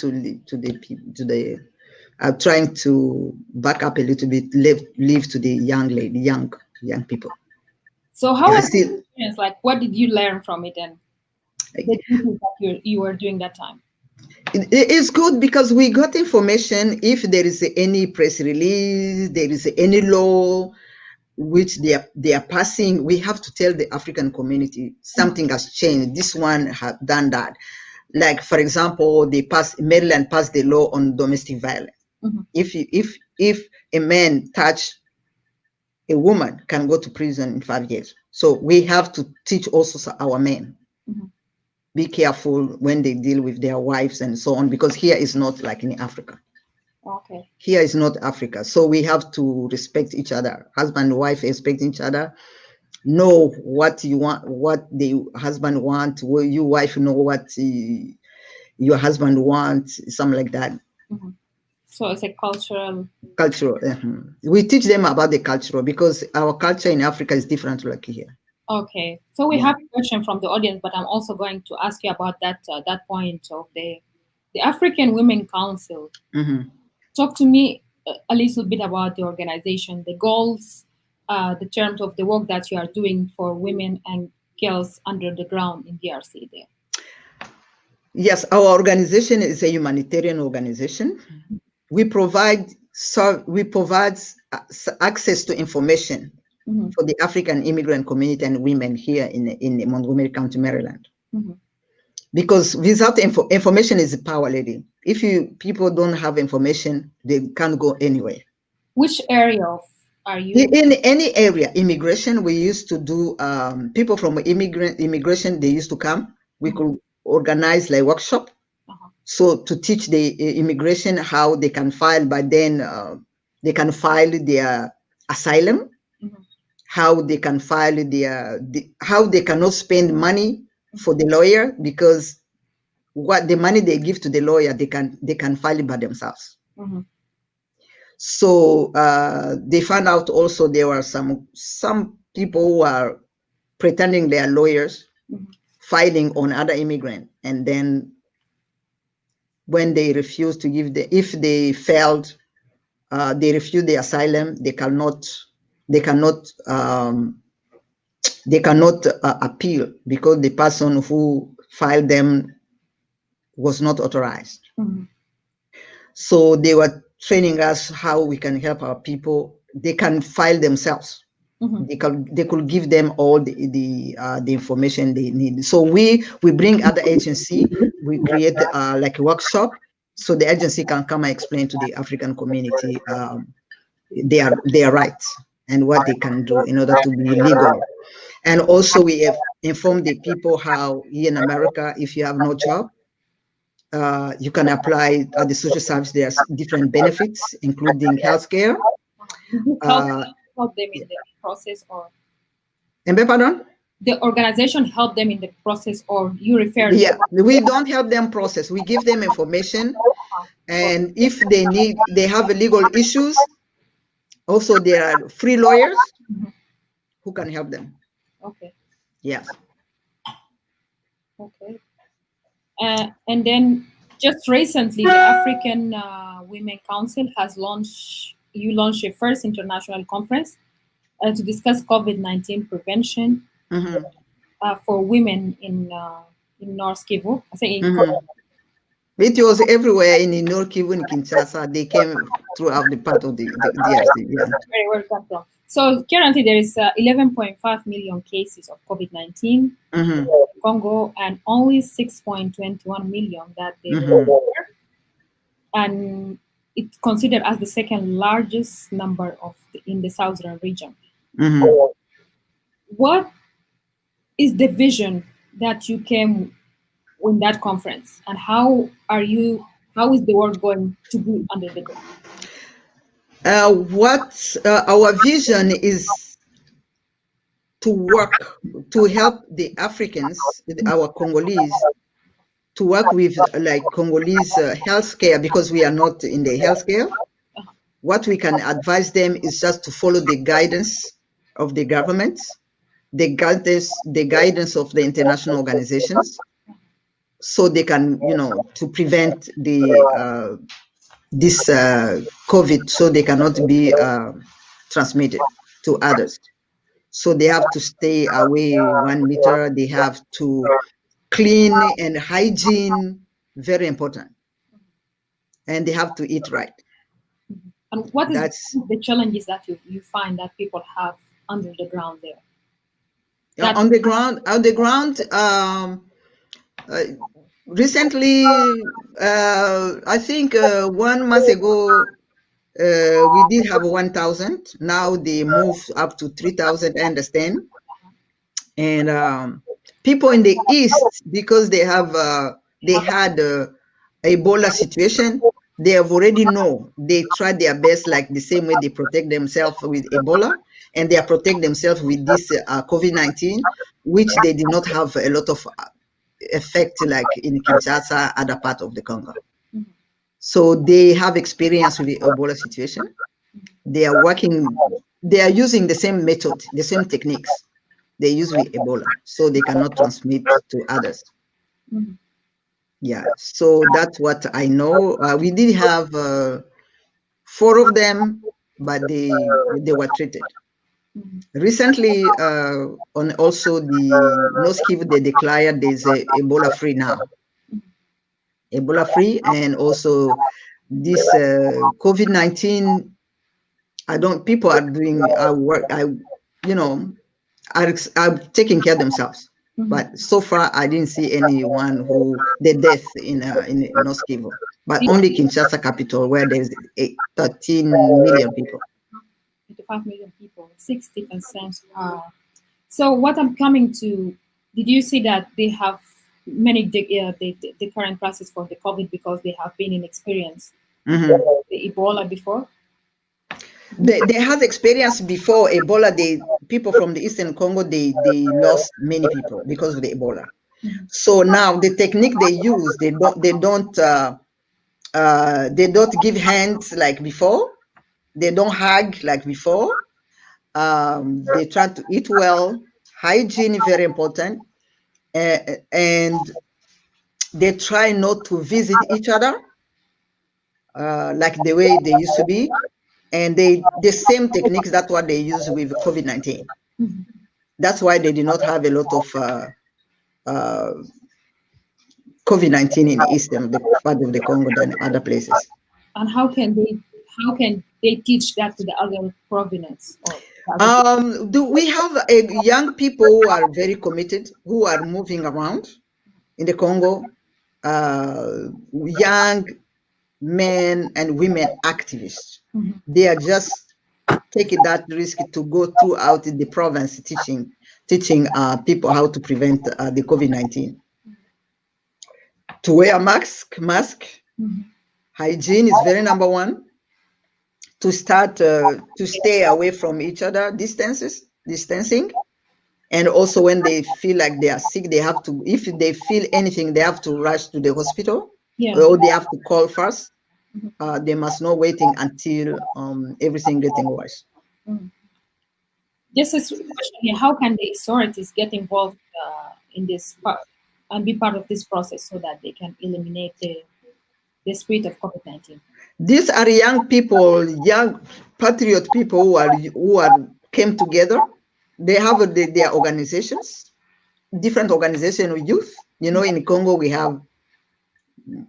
[SPEAKER 2] I'm trying to back up a little bit, leave to the young people.
[SPEAKER 1] So how was the experience? Like, what did you learn from it and the duties that you were doing that time?
[SPEAKER 2] It's good because we got information. If there is any press release, there is any law which they are passing, we have to tell the African community something has changed. This one has done that. Like, for example, Maryland passed the law on domestic violence. If a man touch a woman, can go to prison in 5 years. So we have to teach also our men. Be careful when they deal with their wives and so on, because here is not like in Africa.
[SPEAKER 1] Okay.
[SPEAKER 2] Here is not Africa. So we have to respect each other. Husband and wife respect each other. Know what you want, what the husband wants. Your wife know what your husband wants, something like that.
[SPEAKER 1] So it's a cultural.
[SPEAKER 2] We teach them about the cultural because our culture in Africa is different like here.
[SPEAKER 1] Okay, so we have a question from the audience, but I'm also going to ask you about that point of the African Women Council. Talk to me a little bit about the organization, the goals, the terms of the work that you are doing for women and girls under the ground in DRC there.
[SPEAKER 2] Yes, our organization is a humanitarian organization. We provide access to information
[SPEAKER 1] Mm-hmm.
[SPEAKER 2] for the African immigrant community and women here in Montgomery County, Maryland.
[SPEAKER 1] Mm-hmm.
[SPEAKER 2] Because without information is power, lady. If people don't have information, they can't go anywhere.
[SPEAKER 1] Which area of are you?
[SPEAKER 2] In any area, immigration, we used to do, people from immigration, they used to come. We
[SPEAKER 1] Mhm.
[SPEAKER 2] could organize like workshop.
[SPEAKER 1] Uh-huh.
[SPEAKER 2] So to teach the immigration how they can file, but then they can file their asylum,
[SPEAKER 1] Mhm.
[SPEAKER 2] how they can file how they cannot spend money for the lawyer, because what the money they give to the lawyer, they can file it by themselves.
[SPEAKER 1] Mhm.
[SPEAKER 2] So they found out also there were some people who are pretending they are lawyers,
[SPEAKER 1] Mhm.
[SPEAKER 2] filing on other immigrants, and then when they refuse to if they failed, they refuse the asylum, um, they cannot appeal because the person who filed them was not authorized.
[SPEAKER 1] Mhm.
[SPEAKER 2] So they were training us how we can help our people. They can file themselves.
[SPEAKER 1] Mhm.
[SPEAKER 2] They could give them all the information they need. So we bring other agency. We create like a workshop, so the agency can come and explain to the African community their rights and what they can do in order to be legal. And also we have informed the people how here in America, if you have no job, you can apply at the social service. There's different benefits, including healthcare.
[SPEAKER 1] Uh-huh. Did you
[SPEAKER 2] Uh,
[SPEAKER 1] help them in the process, or
[SPEAKER 2] and pardon?
[SPEAKER 1] the organization help them in the process, or you refer them?
[SPEAKER 2] Yeah, we don't help them process. We give them information,
[SPEAKER 1] Uh-huh. Or-
[SPEAKER 2] and if they have legal issues, also there are free lawyers
[SPEAKER 1] Mhm.
[SPEAKER 2] who can help them.
[SPEAKER 1] Okay.
[SPEAKER 2] Yes.
[SPEAKER 1] Okay. And then just recently, the African Women Council has launched. You launched your first international conference to discuss COVID-19 prevention
[SPEAKER 2] Mm-hmm.
[SPEAKER 1] for women in North Kivu. I think
[SPEAKER 2] Mm-hmm. It was everywhere in the North Kivu, in Kinshasa. They came throughout the part of the DRC. Yeah.
[SPEAKER 1] very where it come from. So currently there is 11.5 million cases of COVID-19
[SPEAKER 2] Mm-hmm.
[SPEAKER 1] in Congo, and only 6.21 million that they
[SPEAKER 2] Mm-hmm.
[SPEAKER 1] were, and it's considered as the second largest number in the southern region.
[SPEAKER 2] Mm-hmm.
[SPEAKER 1] What is the vision that you came in that conference, and how is the work going to be under the ground?
[SPEAKER 2] What our vision is to work to help the Africans, our Congolese, to work with like Congolese healthcare, because we are not in the healthcare.
[SPEAKER 1] Uh-huh.
[SPEAKER 2] What we can advise them is just to follow the guidance of the governments, the guidance of the international organizations, so they can, to prevent this COVID, so they cannot be transmitted to others. So they have to stay away 1 meter. They have to clean and hygiene, very important, and they have to eat right.
[SPEAKER 1] And what is
[SPEAKER 2] That's
[SPEAKER 1] the challenges that you find that people have under the ground there? That
[SPEAKER 2] on the ground. On the ground, uh, recently, I think 1 month ago, we did have 1,000. Now they move up to 3,000. I understand. And people in the east, because they had Ebola situation, they have already know. They try their best, like the same way they protect themselves with Ebola, and they are protect themselves with this COVID-19, which they did not have a lot of effect like in Kinshasa, other part of the Congo.
[SPEAKER 1] Mhm.
[SPEAKER 2] So they have experience with the Ebola situation. They are working. They are using the same method, the same techniques they use with Ebola, so they cannot transmit to others.
[SPEAKER 1] Mhm.
[SPEAKER 2] Yeah, so that's what I know. We did have four of them, but they were treated.
[SPEAKER 1] Mhm.
[SPEAKER 2] Recently, on also the North Kivu, they declared there's a Ebola free now. Ebola free, and also this COVID-19. I don't. People are doing our work. You know, are taking care of themselves.
[SPEAKER 1] Mhm.
[SPEAKER 2] But so far, I didn't see anyone who the death in North Kivu, but
[SPEAKER 1] Yeah,
[SPEAKER 2] only Kinshasa capital where there's 13 million people.
[SPEAKER 1] 55 million people, 60% are. So what I'm coming to, did you see that they have many the current classes for the COVID because they have been in experience
[SPEAKER 2] Mhm.
[SPEAKER 1] the Ebola before?
[SPEAKER 2] They had experience before Ebola. The people from the Eastern Congo, they lost many people because of the Ebola.
[SPEAKER 1] Mhm.
[SPEAKER 2] So now the technique they use, they don't give hands like before. They don't hug like before. They try to eat well. Hygiene is very important, and they try not to visit each other like the way they used to be. And the same techniques, that's what they use with COVID-19.
[SPEAKER 1] Mhm.
[SPEAKER 2] That's why they did not have a lot of uh, COVID-19 in the eastern the part of the Congo than other places.
[SPEAKER 1] And how can they teach that to the other province or the other people?
[SPEAKER 2] Do we have young people who are very committed, who are moving around in the Congo? Young men and women activists.
[SPEAKER 1] Mhm.
[SPEAKER 2] They are just taking that risk to go throughout the province teaching people how to prevent the COVID-19. To wear a mask.
[SPEAKER 1] Mhm.
[SPEAKER 2] Hygiene is very number one. To start to stay away from each other, distancing. And also when they feel like they are sick, they have to, if they feel anything, they have to rush to the hospital,
[SPEAKER 1] Yeah.
[SPEAKER 2] or they have to call first.
[SPEAKER 1] Mhm.
[SPEAKER 2] They must not waiting until everything getting worse.
[SPEAKER 1] Mhm. Just a question here: how can the authorities get involved in this part and be part of this process so that they can eliminate the spread of COVID-19?
[SPEAKER 2] These are young people, young patriot people who are came together. They have their organizations, different organization of youth. You know, in Congo we have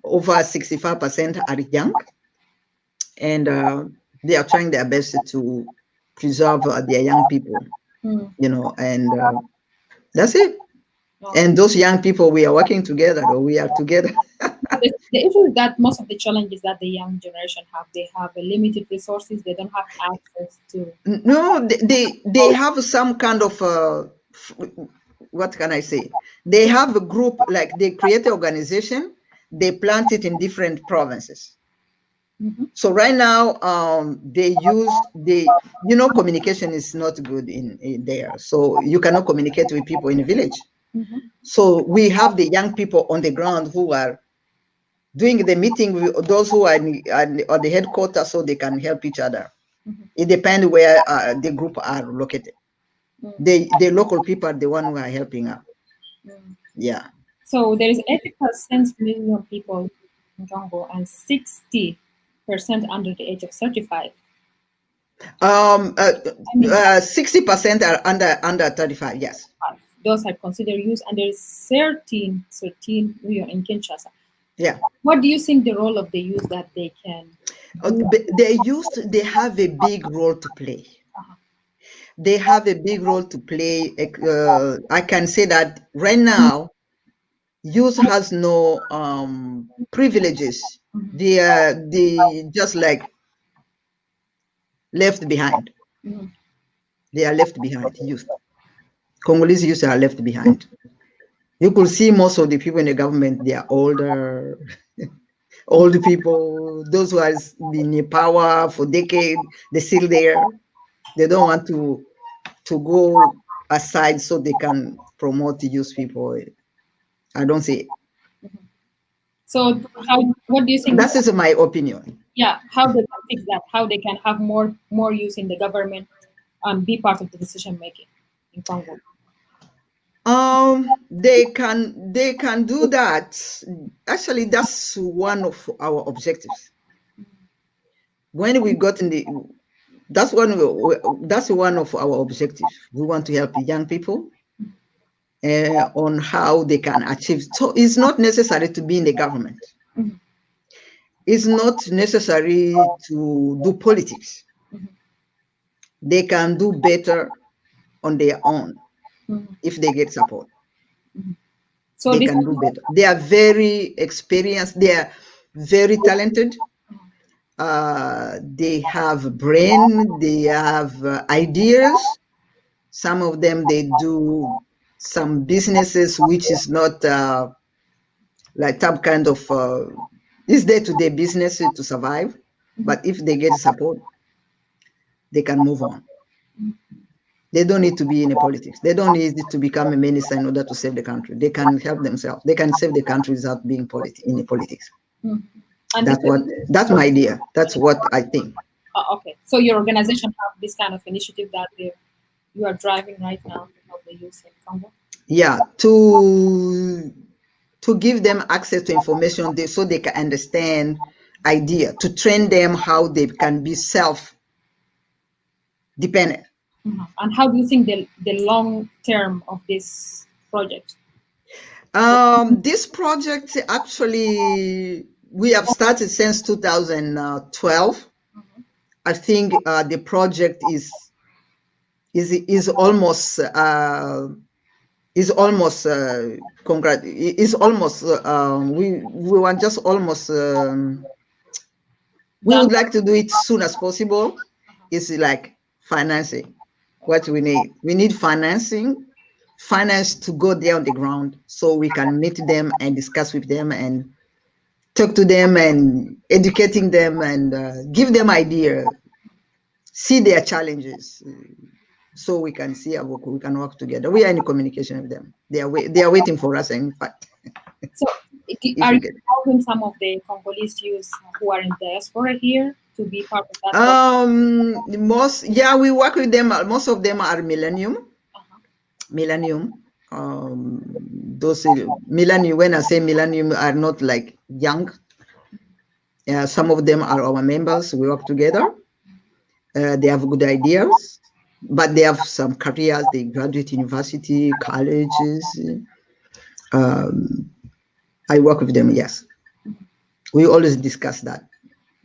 [SPEAKER 2] over 65% are young, and they are trying their best to preserve their young people.
[SPEAKER 1] Mm.
[SPEAKER 2] You know, and that's it.
[SPEAKER 1] Okay.
[SPEAKER 2] And those young people, we are working together, or we are together.
[SPEAKER 1] The issue is that most of the challenges that the young generation have, they have a limited resources. They don't have access to.
[SPEAKER 2] No, they have some kind of what can I say? They have a group, like they create an organization, they plant it in different provinces.
[SPEAKER 1] Mhm.
[SPEAKER 2] So right now, they use communication is not good in there. So you cannot communicate with people in a village.
[SPEAKER 1] Mhm.
[SPEAKER 2] So we have the young people on the ground who are doing the meeting with those who are on the headquarters, so they can help each other.
[SPEAKER 1] Mhm.
[SPEAKER 2] It depends where the group are located.
[SPEAKER 1] Mm.
[SPEAKER 2] The local people are the one who are helping out.
[SPEAKER 1] Mm.
[SPEAKER 2] Yeah.
[SPEAKER 1] So there is 80% million people in Congo and 60% under the age of 35.
[SPEAKER 2] Um, uh,
[SPEAKER 1] I mean,
[SPEAKER 2] 60% are under 35. Yes.
[SPEAKER 1] those are considered youth, and there is 13 million in Kinshasa.
[SPEAKER 2] Yeah.
[SPEAKER 1] What do you think the role of the youth that they can do?
[SPEAKER 2] They have a big role to play.
[SPEAKER 1] Uh-huh.
[SPEAKER 2] They have a big role to play. I can say that right now, youth has no privileges.
[SPEAKER 1] Mhm.
[SPEAKER 2] They just like left behind.
[SPEAKER 1] Mhm.
[SPEAKER 2] They are left behind. Youth, Congolese youth are left behind. You could see most of the people in the government, they are older, old people, those who have been in power for decades, they're still there. They don't want to go aside so they can promote the youth people. I don't see it.
[SPEAKER 1] So, what do you think?
[SPEAKER 2] That is my opinion.
[SPEAKER 1] Yeah, how they can fix that? How they can have more use in the government and be part of the decision making in Congo?
[SPEAKER 2] They can do that. Actually, that's one of our objectives. When we got in the that's one of our objectives. We want to help young people on how they can achieve. So it's not necessary to be in the government.
[SPEAKER 1] Mhm.
[SPEAKER 2] It's not necessary to do politics.
[SPEAKER 1] Mhm.
[SPEAKER 2] They can do better on their own
[SPEAKER 1] Mhm.
[SPEAKER 2] if they get support.
[SPEAKER 1] Mhm. So
[SPEAKER 2] They
[SPEAKER 1] this.
[SPEAKER 2] can do better. They are very experienced. They are very talented. They have brain. They have ideas. Some of them, they do some businesses which is not like top kind of this day-to-day business to survive.
[SPEAKER 1] Mhm.
[SPEAKER 2] But if they get support, they can move on. They don't need to be in a politics. They don't need to become a minister in order to save the country. They can help themselves. They can save the country without being in a politics.
[SPEAKER 1] Mhm. And this.
[SPEAKER 2] That's my idea. That's what I think.
[SPEAKER 1] Okay. So your organization have this kind of initiative that you are driving right now to help the youth in Congo.
[SPEAKER 2] Yeah, to give them access to information so they can understand idea, to train them how they can be self-dependent.
[SPEAKER 1] Mhm. And how do you think the long term of this project?
[SPEAKER 2] This project actually we have started since 2012.
[SPEAKER 1] Mhm.
[SPEAKER 2] I think the project is almost is almost is almost we want just almost we
[SPEAKER 1] Done.
[SPEAKER 2] would like to do it soon as possible. It's like financing. What we need financing, finance to go there on the ground so we can meet them and discuss with them and talk to them and educating them and give them idea, see their challenges, so we can see how we can work together. We are in communication with them. They are waiting for us. In fact,
[SPEAKER 1] So,
[SPEAKER 2] if
[SPEAKER 1] are
[SPEAKER 2] we
[SPEAKER 1] you
[SPEAKER 2] get
[SPEAKER 1] involving some of the Congolese youth who are in diaspora here to be part of that project?
[SPEAKER 2] most, yeah, we work with them. Most of them are
[SPEAKER 1] Uh-huh.
[SPEAKER 2] millennium. Um, those millennium. When I say millennium, are not like young. Some of them are our members. We work together. They have good ideas, but they have some careers. They graduate university, colleges. Um, I work with them. Yes, we always discuss that.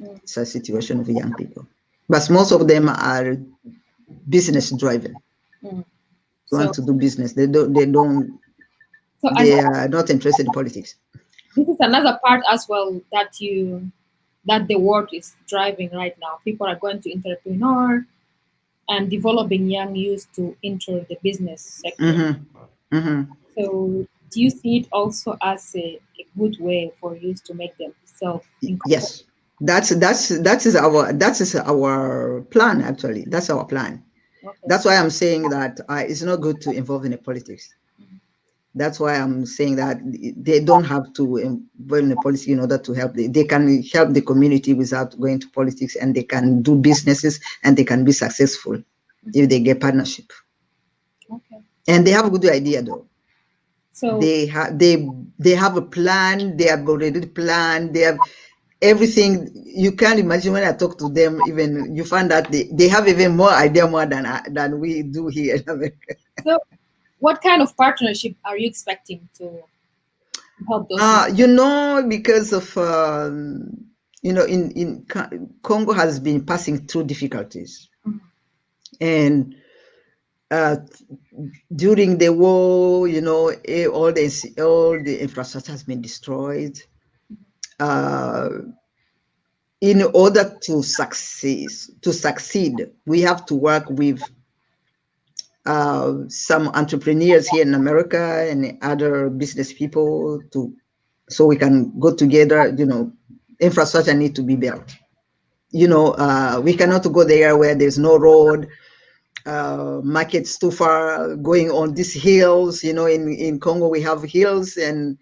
[SPEAKER 1] Mm.
[SPEAKER 2] It's a situation of young people, but most of them are business driven.
[SPEAKER 1] Mm.
[SPEAKER 2] They want
[SPEAKER 1] So,
[SPEAKER 2] to do business. They don't. They don't.
[SPEAKER 1] so I
[SPEAKER 2] They
[SPEAKER 1] think
[SPEAKER 2] are not interested in politics.
[SPEAKER 1] this is another part as well that the world is driving right now. People are going to entrepreneur and developing young youth to enter the business sector.
[SPEAKER 2] Mm-hmm. Mm-hmm.
[SPEAKER 1] So, do you see it also as a good way for youth to make themselves in control?
[SPEAKER 2] Yes, that is our plan. Actually, that's our plan.
[SPEAKER 1] Okay.
[SPEAKER 2] That's why I'm saying that it's not good to involve in the politics. That's why I'm saying that they don't have to involve in the politics in order to help. They can help the community without going to politics, and they can do businesses and they can be successful if they get partnership.
[SPEAKER 1] Okay.
[SPEAKER 2] And they have a good idea though.
[SPEAKER 1] So,
[SPEAKER 2] They have a plan. They have already planned. They have everything. You can't imagine when I talk to them. Even you find that they have even more idea more than we do here in America.
[SPEAKER 1] so what kind of partnership are you expecting to help those youth?
[SPEAKER 2] Because of in Congo has been passing through difficulties,
[SPEAKER 1] Mhm.
[SPEAKER 2] and uh, during the war, all the infrastructure has been destroyed. Uh, in order to succeed, we have to work with some entrepreneurs here in America and other business people so we can go together. Infrastructure need to be built. We cannot go there where there's no road, markets too far, going on these hills. In Congo we have hills and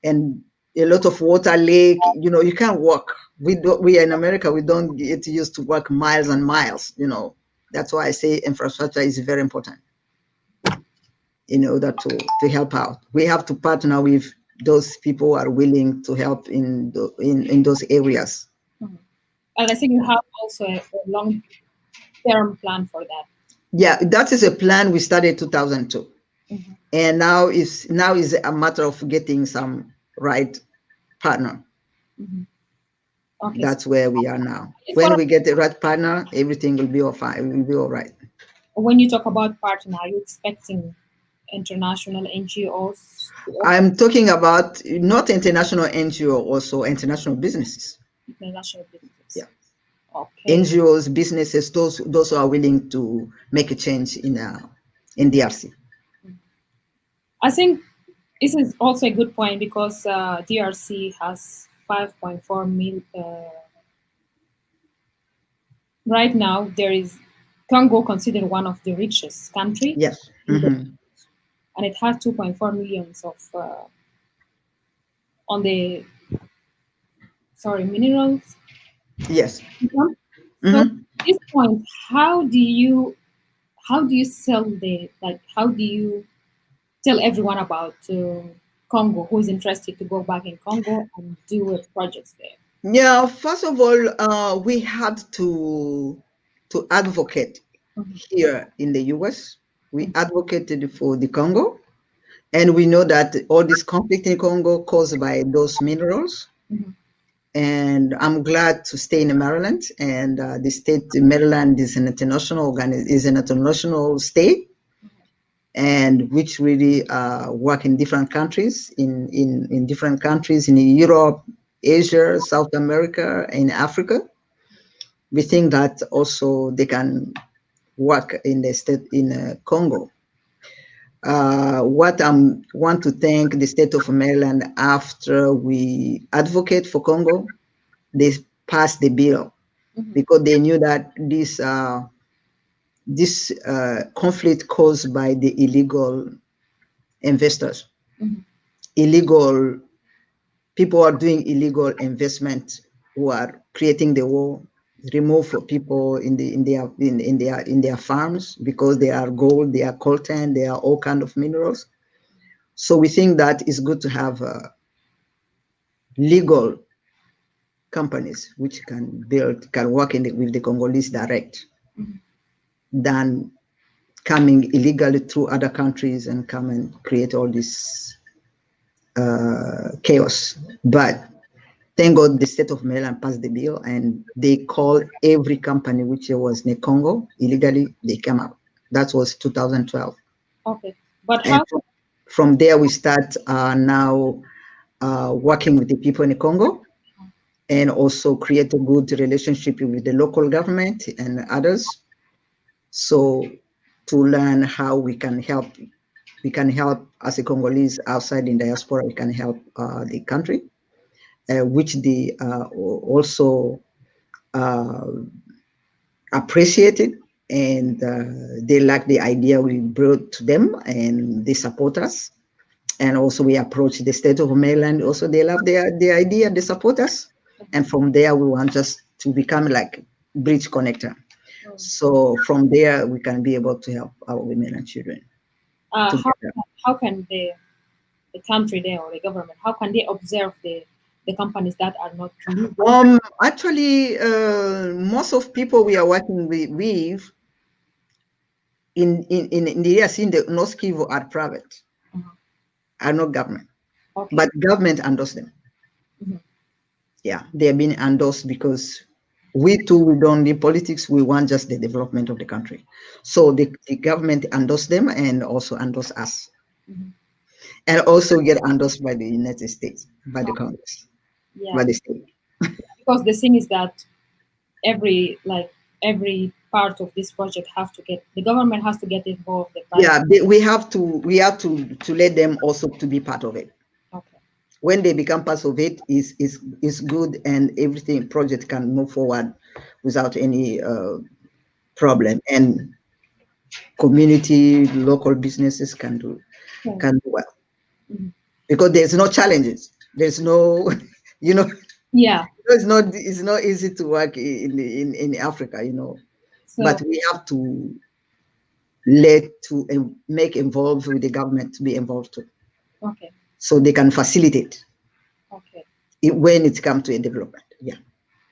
[SPEAKER 2] a lot of water lake. You can't walk. We in America, we don't get used to walk miles and miles. That's why I say infrastructure is very important in order to help out. We have to partner with those people who are willing to help in those areas.
[SPEAKER 1] Mhm. And I think you have also a long-term plan for that.
[SPEAKER 2] Yeah, that is a plan we started 2002,
[SPEAKER 1] Mhm.
[SPEAKER 2] and now is a matter of getting some right partner.
[SPEAKER 1] Mhm. Okay. So
[SPEAKER 2] That's where we are now.
[SPEAKER 1] I just
[SPEAKER 2] When
[SPEAKER 1] wanna,
[SPEAKER 2] we get the right partner, everything will be all fine. It will be all right.
[SPEAKER 1] when you talk about partner, are you expecting international NGOs to open
[SPEAKER 2] I'm talking about not international NGO, also international businesses.
[SPEAKER 1] international businesses?
[SPEAKER 2] Yeah,
[SPEAKER 1] Okay.
[SPEAKER 2] NGOs, businesses, those who are willing to make a change in DRC.
[SPEAKER 1] I think this is also a good point because DRC has 5.4 mil. Right now, there is Congo considered one of the richest country
[SPEAKER 2] Yes.
[SPEAKER 1] in the,
[SPEAKER 2] Hmm.
[SPEAKER 1] and it has 2.4 millions of on the minerals
[SPEAKER 2] Yes.
[SPEAKER 1] income. So
[SPEAKER 2] Hmm.
[SPEAKER 1] at this point, how do you sell the like how do you tell everyone about Congo who is interested to go back in Congo and do a project there?
[SPEAKER 2] Yeah. First of all, we had to advocate
[SPEAKER 1] Mhm,
[SPEAKER 2] here in the US. We
[SPEAKER 1] mhm,
[SPEAKER 2] advocated for the Congo, and we know that all this conflict in Congo caused by those minerals.
[SPEAKER 1] mhm,
[SPEAKER 2] And I'm glad to stay in Maryland. And the state Maryland is is an international state, and which really work in different countries, in different countries in Europe, Asia, South America, and Africa. We think that also they can work in the state in Congo. What I want to thank the state of Maryland after we advocate for Congo, they passed the bill
[SPEAKER 1] mhm,
[SPEAKER 2] because they knew that this conflict caused by the illegal investors,
[SPEAKER 1] mhm,
[SPEAKER 2] illegal people are doing illegal investment who are creating the war, remove for people in their farms because they are gold, they are coltan, they are all kind of minerals. So we think that it's good to have legal companies which can work with the Congolese direct
[SPEAKER 1] mhm.
[SPEAKER 2] than coming illegally through other countries and come and create all this chaos. But thank God the state of Maryland passed the bill and they called every company which was in Congo illegally, they came out. That was 2012.
[SPEAKER 1] Okay, but
[SPEAKER 2] And
[SPEAKER 1] how?
[SPEAKER 2] from there, we start now working with the people in Congo and also create a good relationship with the local government and others. So to learn how we can help as a Congolese outside in diaspora, we can help the country, which they also uh, appreciated, and they like the idea we brought to them and they support us. And also we approach the state of Maryland, also they love the idea, they support us. And from there, we want just to become like bridge connector. So from there, we can be able to help our women and children
[SPEAKER 1] Uh, how
[SPEAKER 2] together.
[SPEAKER 1] how can the country there or the government how can they observe the companies that are not legal?
[SPEAKER 2] Actually, most of people we are working with in the DRC in the North Kivu are private,
[SPEAKER 1] Uh-huh.
[SPEAKER 2] are not government,
[SPEAKER 1] Okay.
[SPEAKER 2] but government endorse them.
[SPEAKER 1] Mhm.
[SPEAKER 2] Yeah, they are being endorsed because we too, we don't need politics. We want just the development of the country. So the government endorse them and also endorse us,
[SPEAKER 1] Mhm.
[SPEAKER 2] and also get endorsed by the United States, by the Congress,
[SPEAKER 1] Yeah,
[SPEAKER 2] by the state.
[SPEAKER 1] because the thing is that every part of this project have to get the government has to get involved. The private.
[SPEAKER 2] Yeah, we have to let them also to be part of it.
[SPEAKER 1] Okay.
[SPEAKER 2] When they become part of it, is good, and everything project can move forward without any problem, and community local businesses
[SPEAKER 1] Yeah.
[SPEAKER 2] can do well
[SPEAKER 1] Mhm.
[SPEAKER 2] because there's no challenges, there's no you know,
[SPEAKER 1] Yeah.
[SPEAKER 2] it's not easy to work in Africa, but
[SPEAKER 1] So
[SPEAKER 2] we have to let to make involved with the government to be involved too,
[SPEAKER 1] okay.
[SPEAKER 2] so they can facilitate
[SPEAKER 1] Okay.
[SPEAKER 2] it when it comes to a development. Yeah.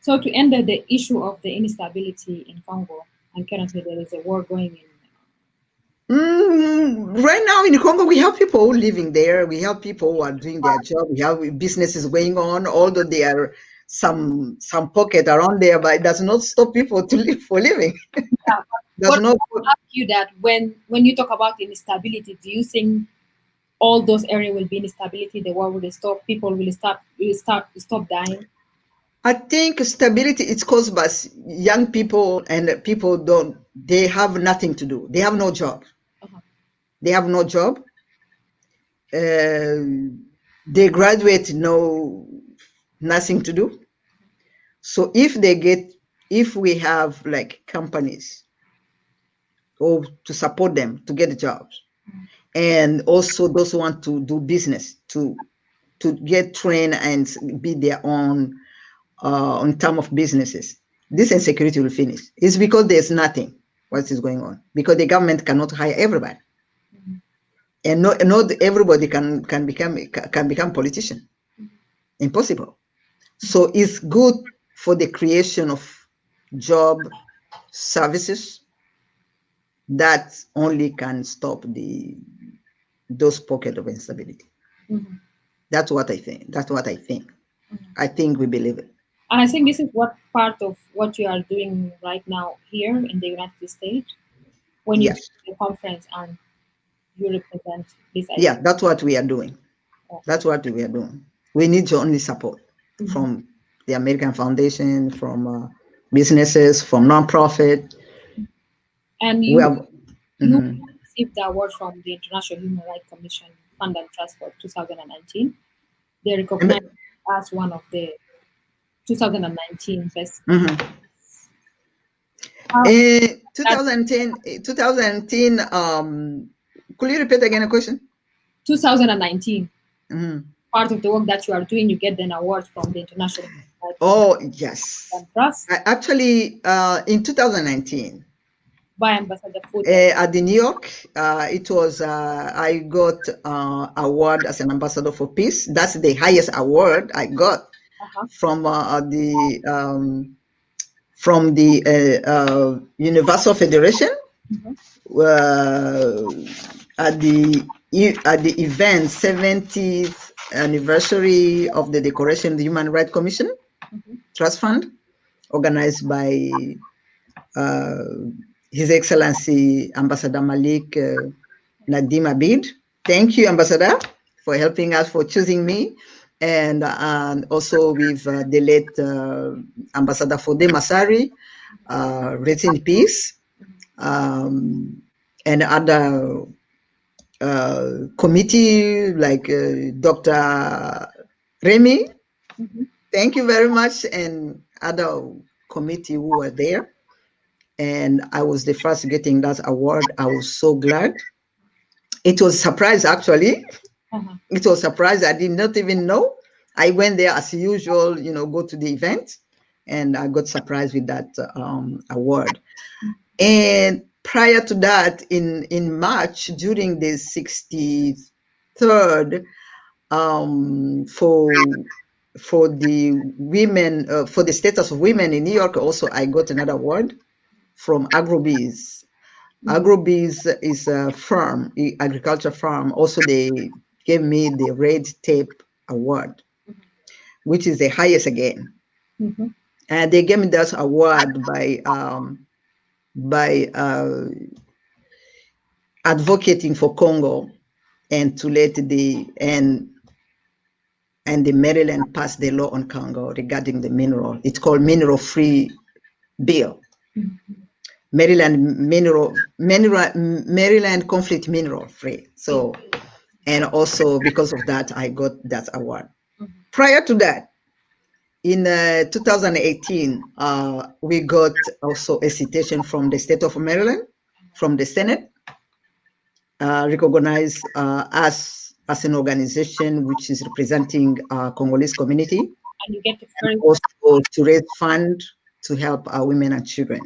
[SPEAKER 1] So to end the issue of the instability in Congo, and currently there is a war going in
[SPEAKER 2] Right now in Congo, we have people living there. We have people who are doing their job. We have businesses going on, although there are some pocket around there, but it does not stop people to live for living.
[SPEAKER 1] Yeah.
[SPEAKER 2] Does
[SPEAKER 1] But
[SPEAKER 2] not.
[SPEAKER 1] I ask you that when you talk about instability, do you think all those areas will be instability? The war will stop. People will stop dying.
[SPEAKER 2] I think stability is caused by young people, and people don't. They have nothing to do. They have no job.
[SPEAKER 1] Uh-huh.
[SPEAKER 2] They have no job. They graduate, no nothing to do. So if we have like companies or to support them to get jobs, and also those who want to do business to get trained and be their own on term of businesses, this insecurity will finish. It's because there's nothing. What is going on? Because the government cannot hire everybody, and not everybody can become politician. Impossible. So it's good for the creation of job services that only can stop those pockets of instability.
[SPEAKER 1] Mhm.
[SPEAKER 2] That's what I think. That's what I think.
[SPEAKER 1] Mhm.
[SPEAKER 2] I think we believe it.
[SPEAKER 1] And I think this is what part of what you are doing right now here in the United States when you go
[SPEAKER 2] Yes.
[SPEAKER 1] to the conference and you represent this idea.
[SPEAKER 2] Yeah, that's what we are doing.
[SPEAKER 1] Oh.
[SPEAKER 2] That's what we are doing. We need your only support
[SPEAKER 1] Mhm.
[SPEAKER 2] from the American Foundation, from businesses, from nonprofit.
[SPEAKER 1] And
[SPEAKER 2] We
[SPEAKER 1] you
[SPEAKER 2] have.
[SPEAKER 1] you
[SPEAKER 2] Mhm.
[SPEAKER 1] received the award from the International Human Rights Commission Fund and Trust for 2019. They recognized as one of the 2019 best.
[SPEAKER 2] Mhm.
[SPEAKER 1] Uh,
[SPEAKER 2] In
[SPEAKER 1] that
[SPEAKER 2] 2010, could you repeat again a question?
[SPEAKER 1] 2019,
[SPEAKER 2] Mhm.
[SPEAKER 1] part of the work that you are doing, you get an award from the International Human Rights Fund
[SPEAKER 2] Oh, yes.
[SPEAKER 1] and Trust
[SPEAKER 2] Actually, in 2019,
[SPEAKER 1] by Ambassador Food.
[SPEAKER 2] at the New York, it was I got award as an ambassador for peace. That's the highest award I got
[SPEAKER 1] Uh-huh.
[SPEAKER 2] from the Universal Federation
[SPEAKER 1] Mhm.
[SPEAKER 2] uh, at the event 70th anniversary of the Declaration of the Human Rights Commission
[SPEAKER 1] Mhm.
[SPEAKER 2] Trust Fund, organized by uh, His Excellency Ambassador Malik Nadim Abid. Thank you, Ambassador, for helping us, for choosing me. And also with the late Ambassador Fode Masari, rest in peace, um, and other committee like Dr. Remy.
[SPEAKER 1] Mhm.
[SPEAKER 2] Thank you very much, and other committee who were there. And I was the first getting that award. I was so glad. It was a surprise, actually.
[SPEAKER 1] Uh-huh.
[SPEAKER 2] It was a surprise. I did not even know. I went there as usual, go to the event, and I got surprised with that award. And prior to that, in March, during the 63rd for the women for the status of women in New York, also I got another award from Agrobees.
[SPEAKER 1] Mhm.
[SPEAKER 2] Agrobees is a farm, agriculture farm. Also, they gave me the Red Tape Award, which is the highest again.
[SPEAKER 1] Mhm.
[SPEAKER 2] And they gave me that award by advocating for Congo and to let the Maryland pass the law on Congo regarding the mineral. It's called Mineral Free Bill. Maryland conflict mineral free. So, and also because of that, I got that award. Prior to that, in 2018, we got also a citation from the state of Maryland, from the Senate, recognized us as an organization which is representing Congolese community,
[SPEAKER 1] And you get the
[SPEAKER 2] and
[SPEAKER 1] first.
[SPEAKER 2] also to raise fund to help our women and children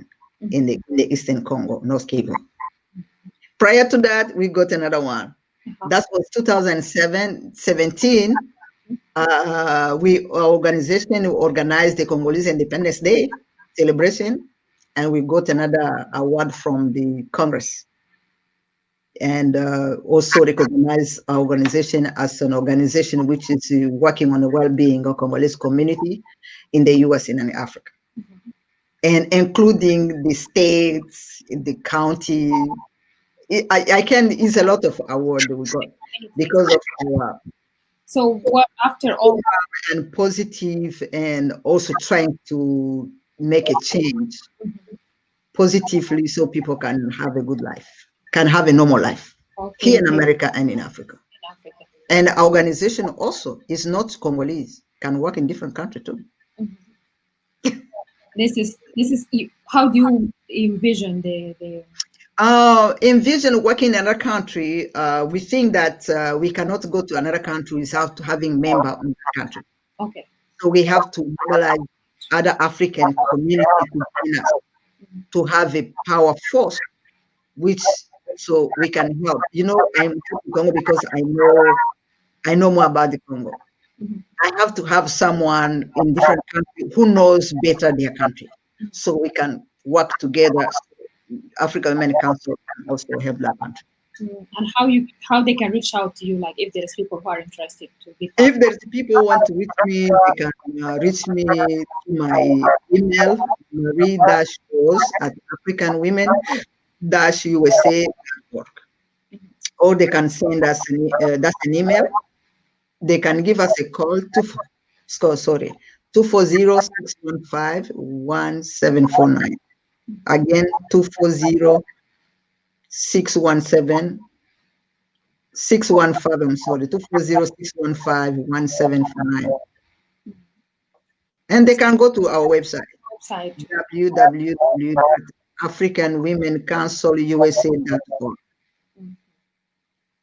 [SPEAKER 2] in the Eastern Congo, North Kivu. Prior to that, we got another one.
[SPEAKER 1] Uh-huh.
[SPEAKER 2] That was 2017. Our organization organized the Congolese Independence Day celebration, and we got another award from the Congress. and also recognize our organization as an organization which is working on the well-being of Congolese community in the U.S. and in Africa, and including the states, the county. I can. It's a lot of award we got because of our
[SPEAKER 1] So what after all?
[SPEAKER 2] and positive, and also trying to make a change positively so people can have a good life, can have a normal life here
[SPEAKER 1] Okay,
[SPEAKER 2] in America and in Africa.
[SPEAKER 1] in Africa.
[SPEAKER 2] And our organization also is not Congolese, can work in different countries too.
[SPEAKER 1] This is how do you envision the
[SPEAKER 2] Envision working in another country. We think that we cannot go to another country without having member in that country.
[SPEAKER 1] okay.
[SPEAKER 2] So we have to mobilize other African communities to join us to have a power force, which so we can help. You know, I'm in Congo because I know more about the Congo.
[SPEAKER 1] Mhm.
[SPEAKER 2] I have to have someone in different country who knows better their country, so we can work together. African Women Council can also help that country.
[SPEAKER 1] And how they can reach out to you, like if there's people who are interested to be part.
[SPEAKER 2] If there's people who want to reach me, they can reach me to my email, marie-rose at africanwomen-usa.org. Or they can send us that's an email. They can give us a call to sorry 240-615-1749. Again, 240-617-615. I'm sorry, 240-615-1749. And they can go to our website,
[SPEAKER 1] Website.
[SPEAKER 2] www.africanwomencouncilusa.org.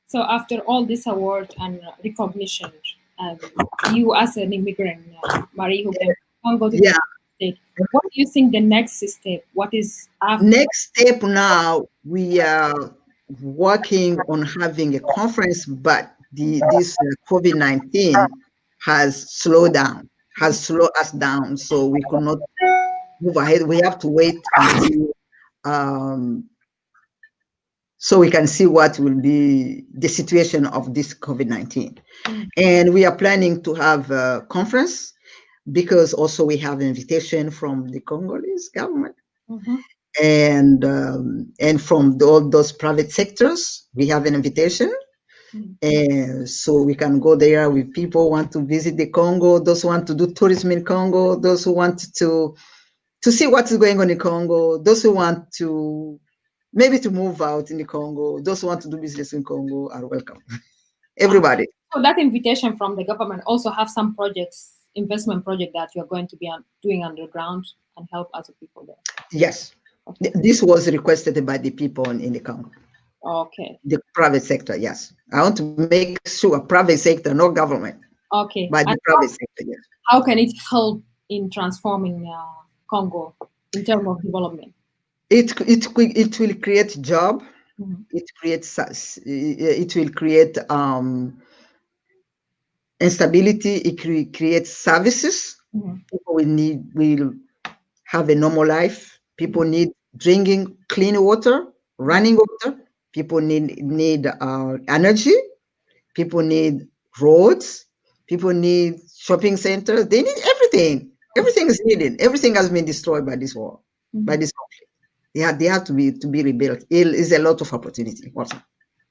[SPEAKER 1] So after all this award and recognition, um, you as an immigrant, Marie, who can go to the
[SPEAKER 2] Yeah.
[SPEAKER 1] state, what do you think the next step? What is after?
[SPEAKER 2] Next step now, we are working on having a conference, but this COVID-19 has slowed us down, so we could not move ahead. We have to wait until so we can see what will be the situation of this COVID-19. And we are planning to have a conference because also we have an invitation from the Congolese government and from all those private sectors. We have an invitation. And so we can go there with people who want to visit the Congo, those who want to do tourism in Congo, those who want to see what is going on in Congo, those who want to maybe to move out in the Congo, those who want to do business in Congo are welcome. Everybody.
[SPEAKER 1] So that invitation from the government also have some projects, investment project that you're going to be doing underground and help other people there.
[SPEAKER 2] Yes. This was requested by the people in the Congo.
[SPEAKER 1] Okay.
[SPEAKER 2] The private sector, yes. I want to make sure private sector, no government.
[SPEAKER 1] Okay.
[SPEAKER 2] But the private sector, yes.
[SPEAKER 1] How can it help in transforming Congo in terms of development?
[SPEAKER 2] It will create job. It will create instability. It will create services. People will have a normal life. People need drinking clean water, running water. People need energy. People need roads. People need shopping centers. They need everything. Everything is needed. Everything has been destroyed by this war, by this conflict. They have to be rebuilt. It is a lot of opportunity. Also.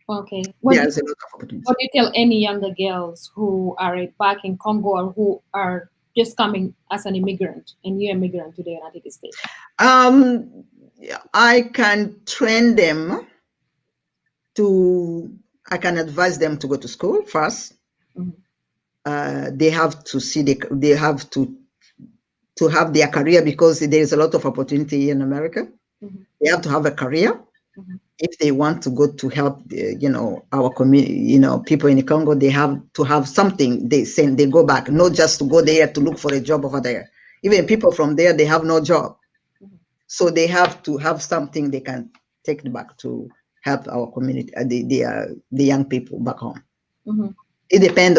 [SPEAKER 1] Okay.
[SPEAKER 2] There's a lot of opportunity.
[SPEAKER 1] What do you tell any younger girls who are back in Congo or who are just coming as an immigrant, a new immigrant to the United States?
[SPEAKER 2] I can train them I can advise them to go to school first. They have to they have to have their career because there is a lot of opportunity in America. They have to have a career. If they want to go to help, our community, people in the Congo, they have to have something. They go back, not just to go there to look for a job over there. Even people from there, they have no job. So they have to have something they can take back to help our community, the young people back home. It depends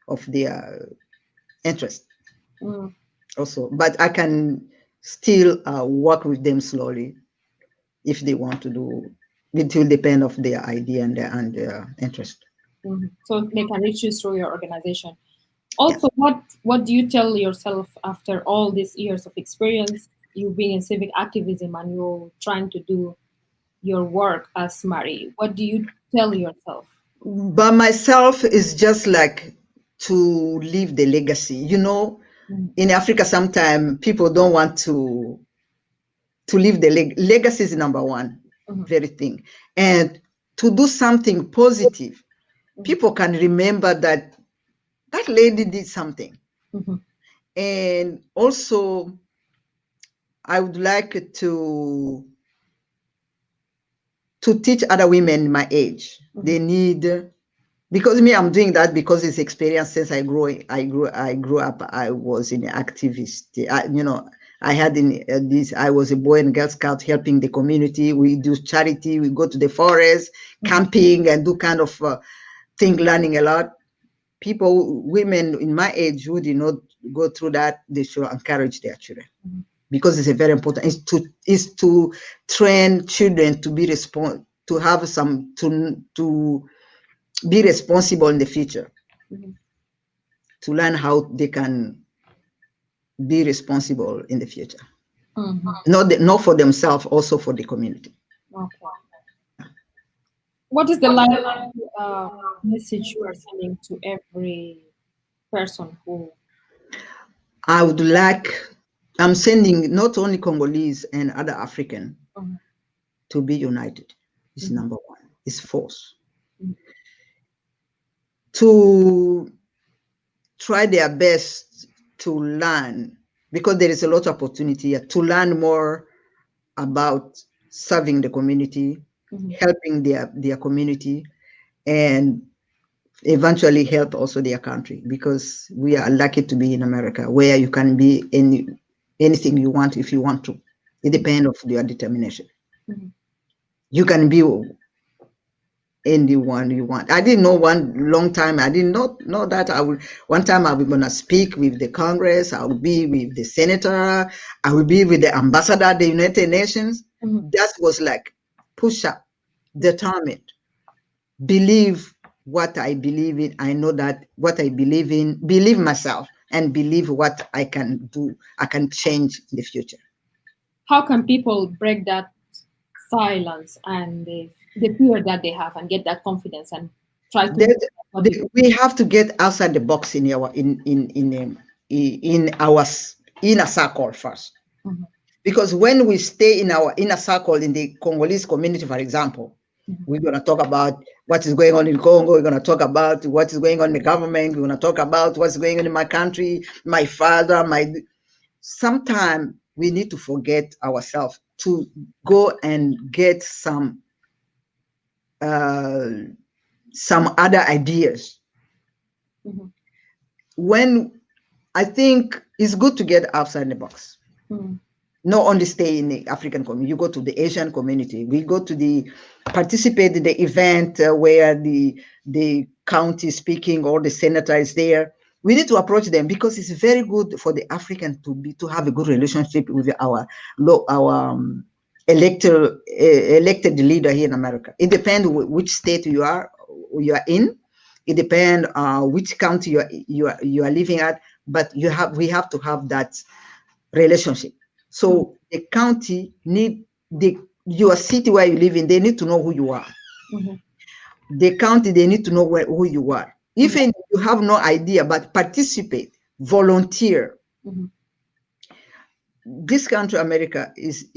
[SPEAKER 2] of their interest also, but I can still work with them slowly if they want to do It will depend of their idea and their interest.
[SPEAKER 1] So they can reach you through your organization.
[SPEAKER 2] Yes.
[SPEAKER 1] Also, what do you tell yourself after all these years of experience, you being in civic activism and you're trying to do your work as Marie? What do you tell yourself?
[SPEAKER 2] But myself is just like to leave the legacy.
[SPEAKER 1] Mhm.
[SPEAKER 2] In Africa, sometimes people don't want to leave the legacy is number one,
[SPEAKER 1] Mhm.
[SPEAKER 2] very thing, and to do something positive.
[SPEAKER 1] Mhm.
[SPEAKER 2] People can remember that that lady did something,
[SPEAKER 1] Mhm.
[SPEAKER 2] and also I would like to teach other women my age.
[SPEAKER 1] Mhm.
[SPEAKER 2] They need, because me, I'm doing that because it's experience since I grew up. I was an activist. I had in this. I was a Boy and Girl Scout helping the community. We do charity. We go to the forest,
[SPEAKER 1] Mhm.
[SPEAKER 2] camping, and do kind of thing, learning a lot. People, women in my age who did not go through that, they should encourage their children
[SPEAKER 1] Mhm.
[SPEAKER 2] because it's a very important. Is to train children to be to have some to be responsible in the future,
[SPEAKER 1] Mhm.
[SPEAKER 2] to learn how they can be responsible in the future,
[SPEAKER 1] Mhm.
[SPEAKER 2] not for themselves, also for the community.
[SPEAKER 1] Okay. What is the last message you are sending to every person who?
[SPEAKER 2] I would like, I'm sending not only Congolese and other African
[SPEAKER 1] Mhm.
[SPEAKER 2] to be united. Is
[SPEAKER 1] Mhm.
[SPEAKER 2] number one. Is force
[SPEAKER 1] Mhm.
[SPEAKER 2] to try their best to learn, because there is a lot of opportunity here to learn more about serving the community,
[SPEAKER 1] Mhm.
[SPEAKER 2] helping their community, and eventually help also their country, because we are lucky to be in America, where you can be anything you want if you want to. It depends of your determination.
[SPEAKER 1] Mhm.
[SPEAKER 2] You can be anyone you want. I didn't know one long time. I did not know that I would one time I was gonna speak with the Congress. I will be with the senator. I will be with the ambassador at the United Nations.
[SPEAKER 1] Mhm.
[SPEAKER 2] That was like push up, determined, believe what I believe in. I know that what I believe in, believe myself, and believe what I can do. I can change in the future.
[SPEAKER 1] How can people break that silence and the fear that they have and get that confidence and try to do
[SPEAKER 2] That
[SPEAKER 1] what they
[SPEAKER 2] we have to get outside the box in our in our inner circle first,
[SPEAKER 1] Mhm.
[SPEAKER 2] because when we stay in our inner circle in the Congolese community, for example,
[SPEAKER 1] Mhm.
[SPEAKER 2] we're going to talk about what is going on in Congo. We're going to talk about what is going on in the government. We're going to talk about what's going on in my country, my father, my. Sometimes we need to forget ourselves to go and get uh, some other ideas.
[SPEAKER 1] Mhm.
[SPEAKER 2] When I think it's good to get outside the box.
[SPEAKER 1] Mhm.
[SPEAKER 2] Not only stay in the African community, you go to the Asian community. We go to the participate in the event where the county is speaking or the senator is there. We need to approach them because it's very good for the African to have a good relationship with our elected leader here in America. It depends which state you are in. It depends which county you are living at. But we have to have that relationship.
[SPEAKER 1] Mhm.
[SPEAKER 2] So the county need your city where you live in, they need to know who you are.
[SPEAKER 1] Mhm.
[SPEAKER 2] The county, they need to know who you are.
[SPEAKER 1] Mhm.
[SPEAKER 2] Even you have no idea, but participate, volunteer.
[SPEAKER 1] Mhm.
[SPEAKER 2] This country, America, is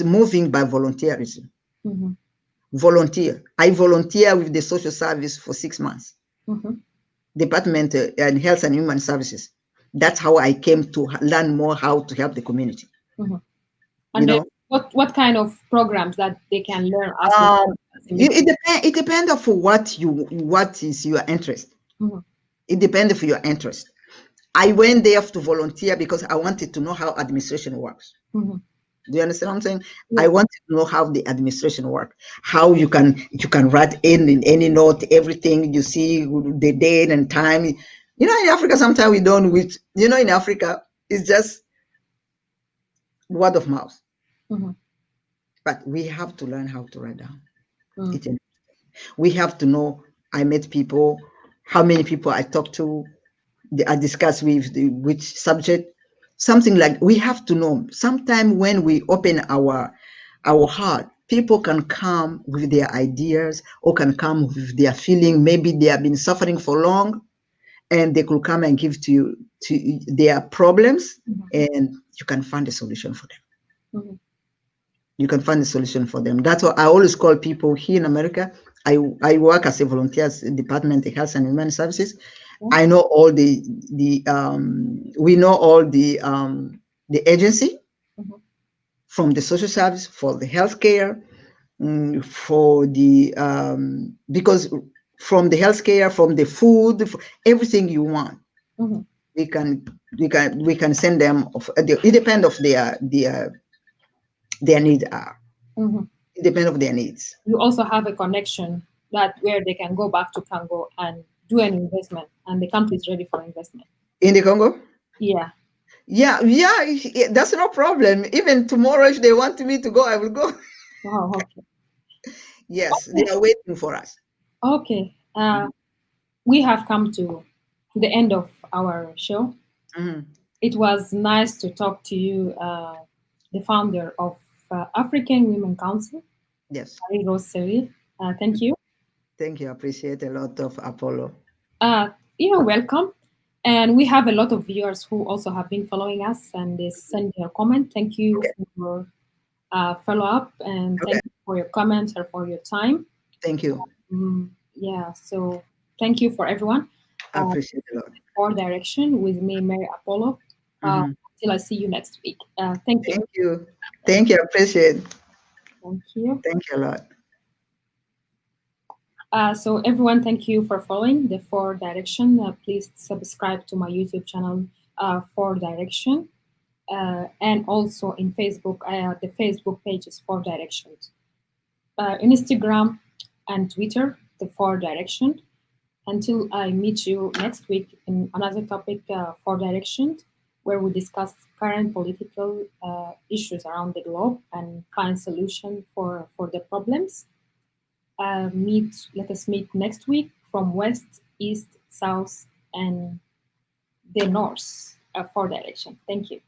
[SPEAKER 2] moving by volunteerism.
[SPEAKER 1] Mhm.
[SPEAKER 2] Volunteer. I volunteer with the social service for 6 months.
[SPEAKER 1] Mhm.
[SPEAKER 2] Department and Health and Human Services. That's how I came to learn more how to help the community.
[SPEAKER 1] Mhm.
[SPEAKER 2] You
[SPEAKER 1] And then
[SPEAKER 2] know,
[SPEAKER 1] what kind of programs that they can learn as well
[SPEAKER 2] Um,
[SPEAKER 1] as civic?
[SPEAKER 2] it depends of what is your interest.
[SPEAKER 1] Mhm.
[SPEAKER 2] It depends of your interest. I went there to volunteer because I wanted to know how administration works.
[SPEAKER 1] Mhm.
[SPEAKER 2] Do you understand what I'm saying? I
[SPEAKER 1] Yeah.
[SPEAKER 2] wanted to know how the administration work, how you can write in any note everything you see, the date and time. In Africa sometimes we don't. Which in Africa it's just word of mouth.
[SPEAKER 1] Mhm.
[SPEAKER 2] but we have to learn how to write down.
[SPEAKER 1] Mm.
[SPEAKER 2] It, we have to know I met people, how many people I talked to, I discussed with which subject, something like we have to know. Sometime when we open our heart, people can come with their ideas or can come with their feeling. Maybe they have been suffering for long, and they could come and give to their problems,
[SPEAKER 1] Mhm.
[SPEAKER 2] and you can find a solution for them.
[SPEAKER 1] Mhm.
[SPEAKER 2] You can find a solution for them. That's what I always call people here in America. I work as a volunteer at the Department of Health and Human Services.
[SPEAKER 1] Yeah.
[SPEAKER 2] I know all the we know all the agency,
[SPEAKER 1] Mhm.
[SPEAKER 2] from the social service for the healthcare, for the because from the healthcare, from the food, everything you want,
[SPEAKER 1] Mhm.
[SPEAKER 2] we can we can send them. It depends of their need are.
[SPEAKER 1] Mhm.
[SPEAKER 2] It depends of their needs.
[SPEAKER 1] You also have a connection that where they can go back to Congo and do an investment, and the country is ready for investment.
[SPEAKER 2] In the Congo?
[SPEAKER 1] Yeah.
[SPEAKER 2] Yeah, yeah, that's no problem. Even tomorrow, if they want me to go, I will go.
[SPEAKER 1] Wow. Okay.
[SPEAKER 2] Yes, they are waiting for us.
[SPEAKER 1] Okay. We have come to the end of our show.
[SPEAKER 2] Mhm.
[SPEAKER 1] It was nice to talk to you, the founder of African Women Council,
[SPEAKER 2] Yes,
[SPEAKER 1] Rose Sirikari. Thank you.
[SPEAKER 2] thank you. I appreciate a lot of Apollo.
[SPEAKER 1] Uh, you're welcome. And we have a lot of viewers who also have been following us and they send their comment. Thank you
[SPEAKER 2] Okay,
[SPEAKER 1] for your follow up and
[SPEAKER 2] okay.
[SPEAKER 1] thank you for your comments or for your time.
[SPEAKER 2] Thank you.
[SPEAKER 1] Yeah, so thank you for everyone.
[SPEAKER 2] I appreciate a lot.
[SPEAKER 1] For direction with me, Mary Apollo. Uh,
[SPEAKER 2] Mhm.
[SPEAKER 1] Till I see you next week. Thank you.
[SPEAKER 2] Thank you.
[SPEAKER 1] Thank,
[SPEAKER 2] Thank you. I appreciate.
[SPEAKER 1] thank you.
[SPEAKER 2] Thank you a lot.
[SPEAKER 1] So everyone, thank you for following the Four Direction. Please subscribe to my YouTube channel, Four Direction, and also in Facebook. The Facebook page is Four Directions. Instagram and Twitter, the Four Direction. Until I meet you next week in another topic, Four Directions, where we discuss current political issues around the globe and find solution for the problems. Let us meet next week from west, east, south, and the north, Four Direction. Thank you.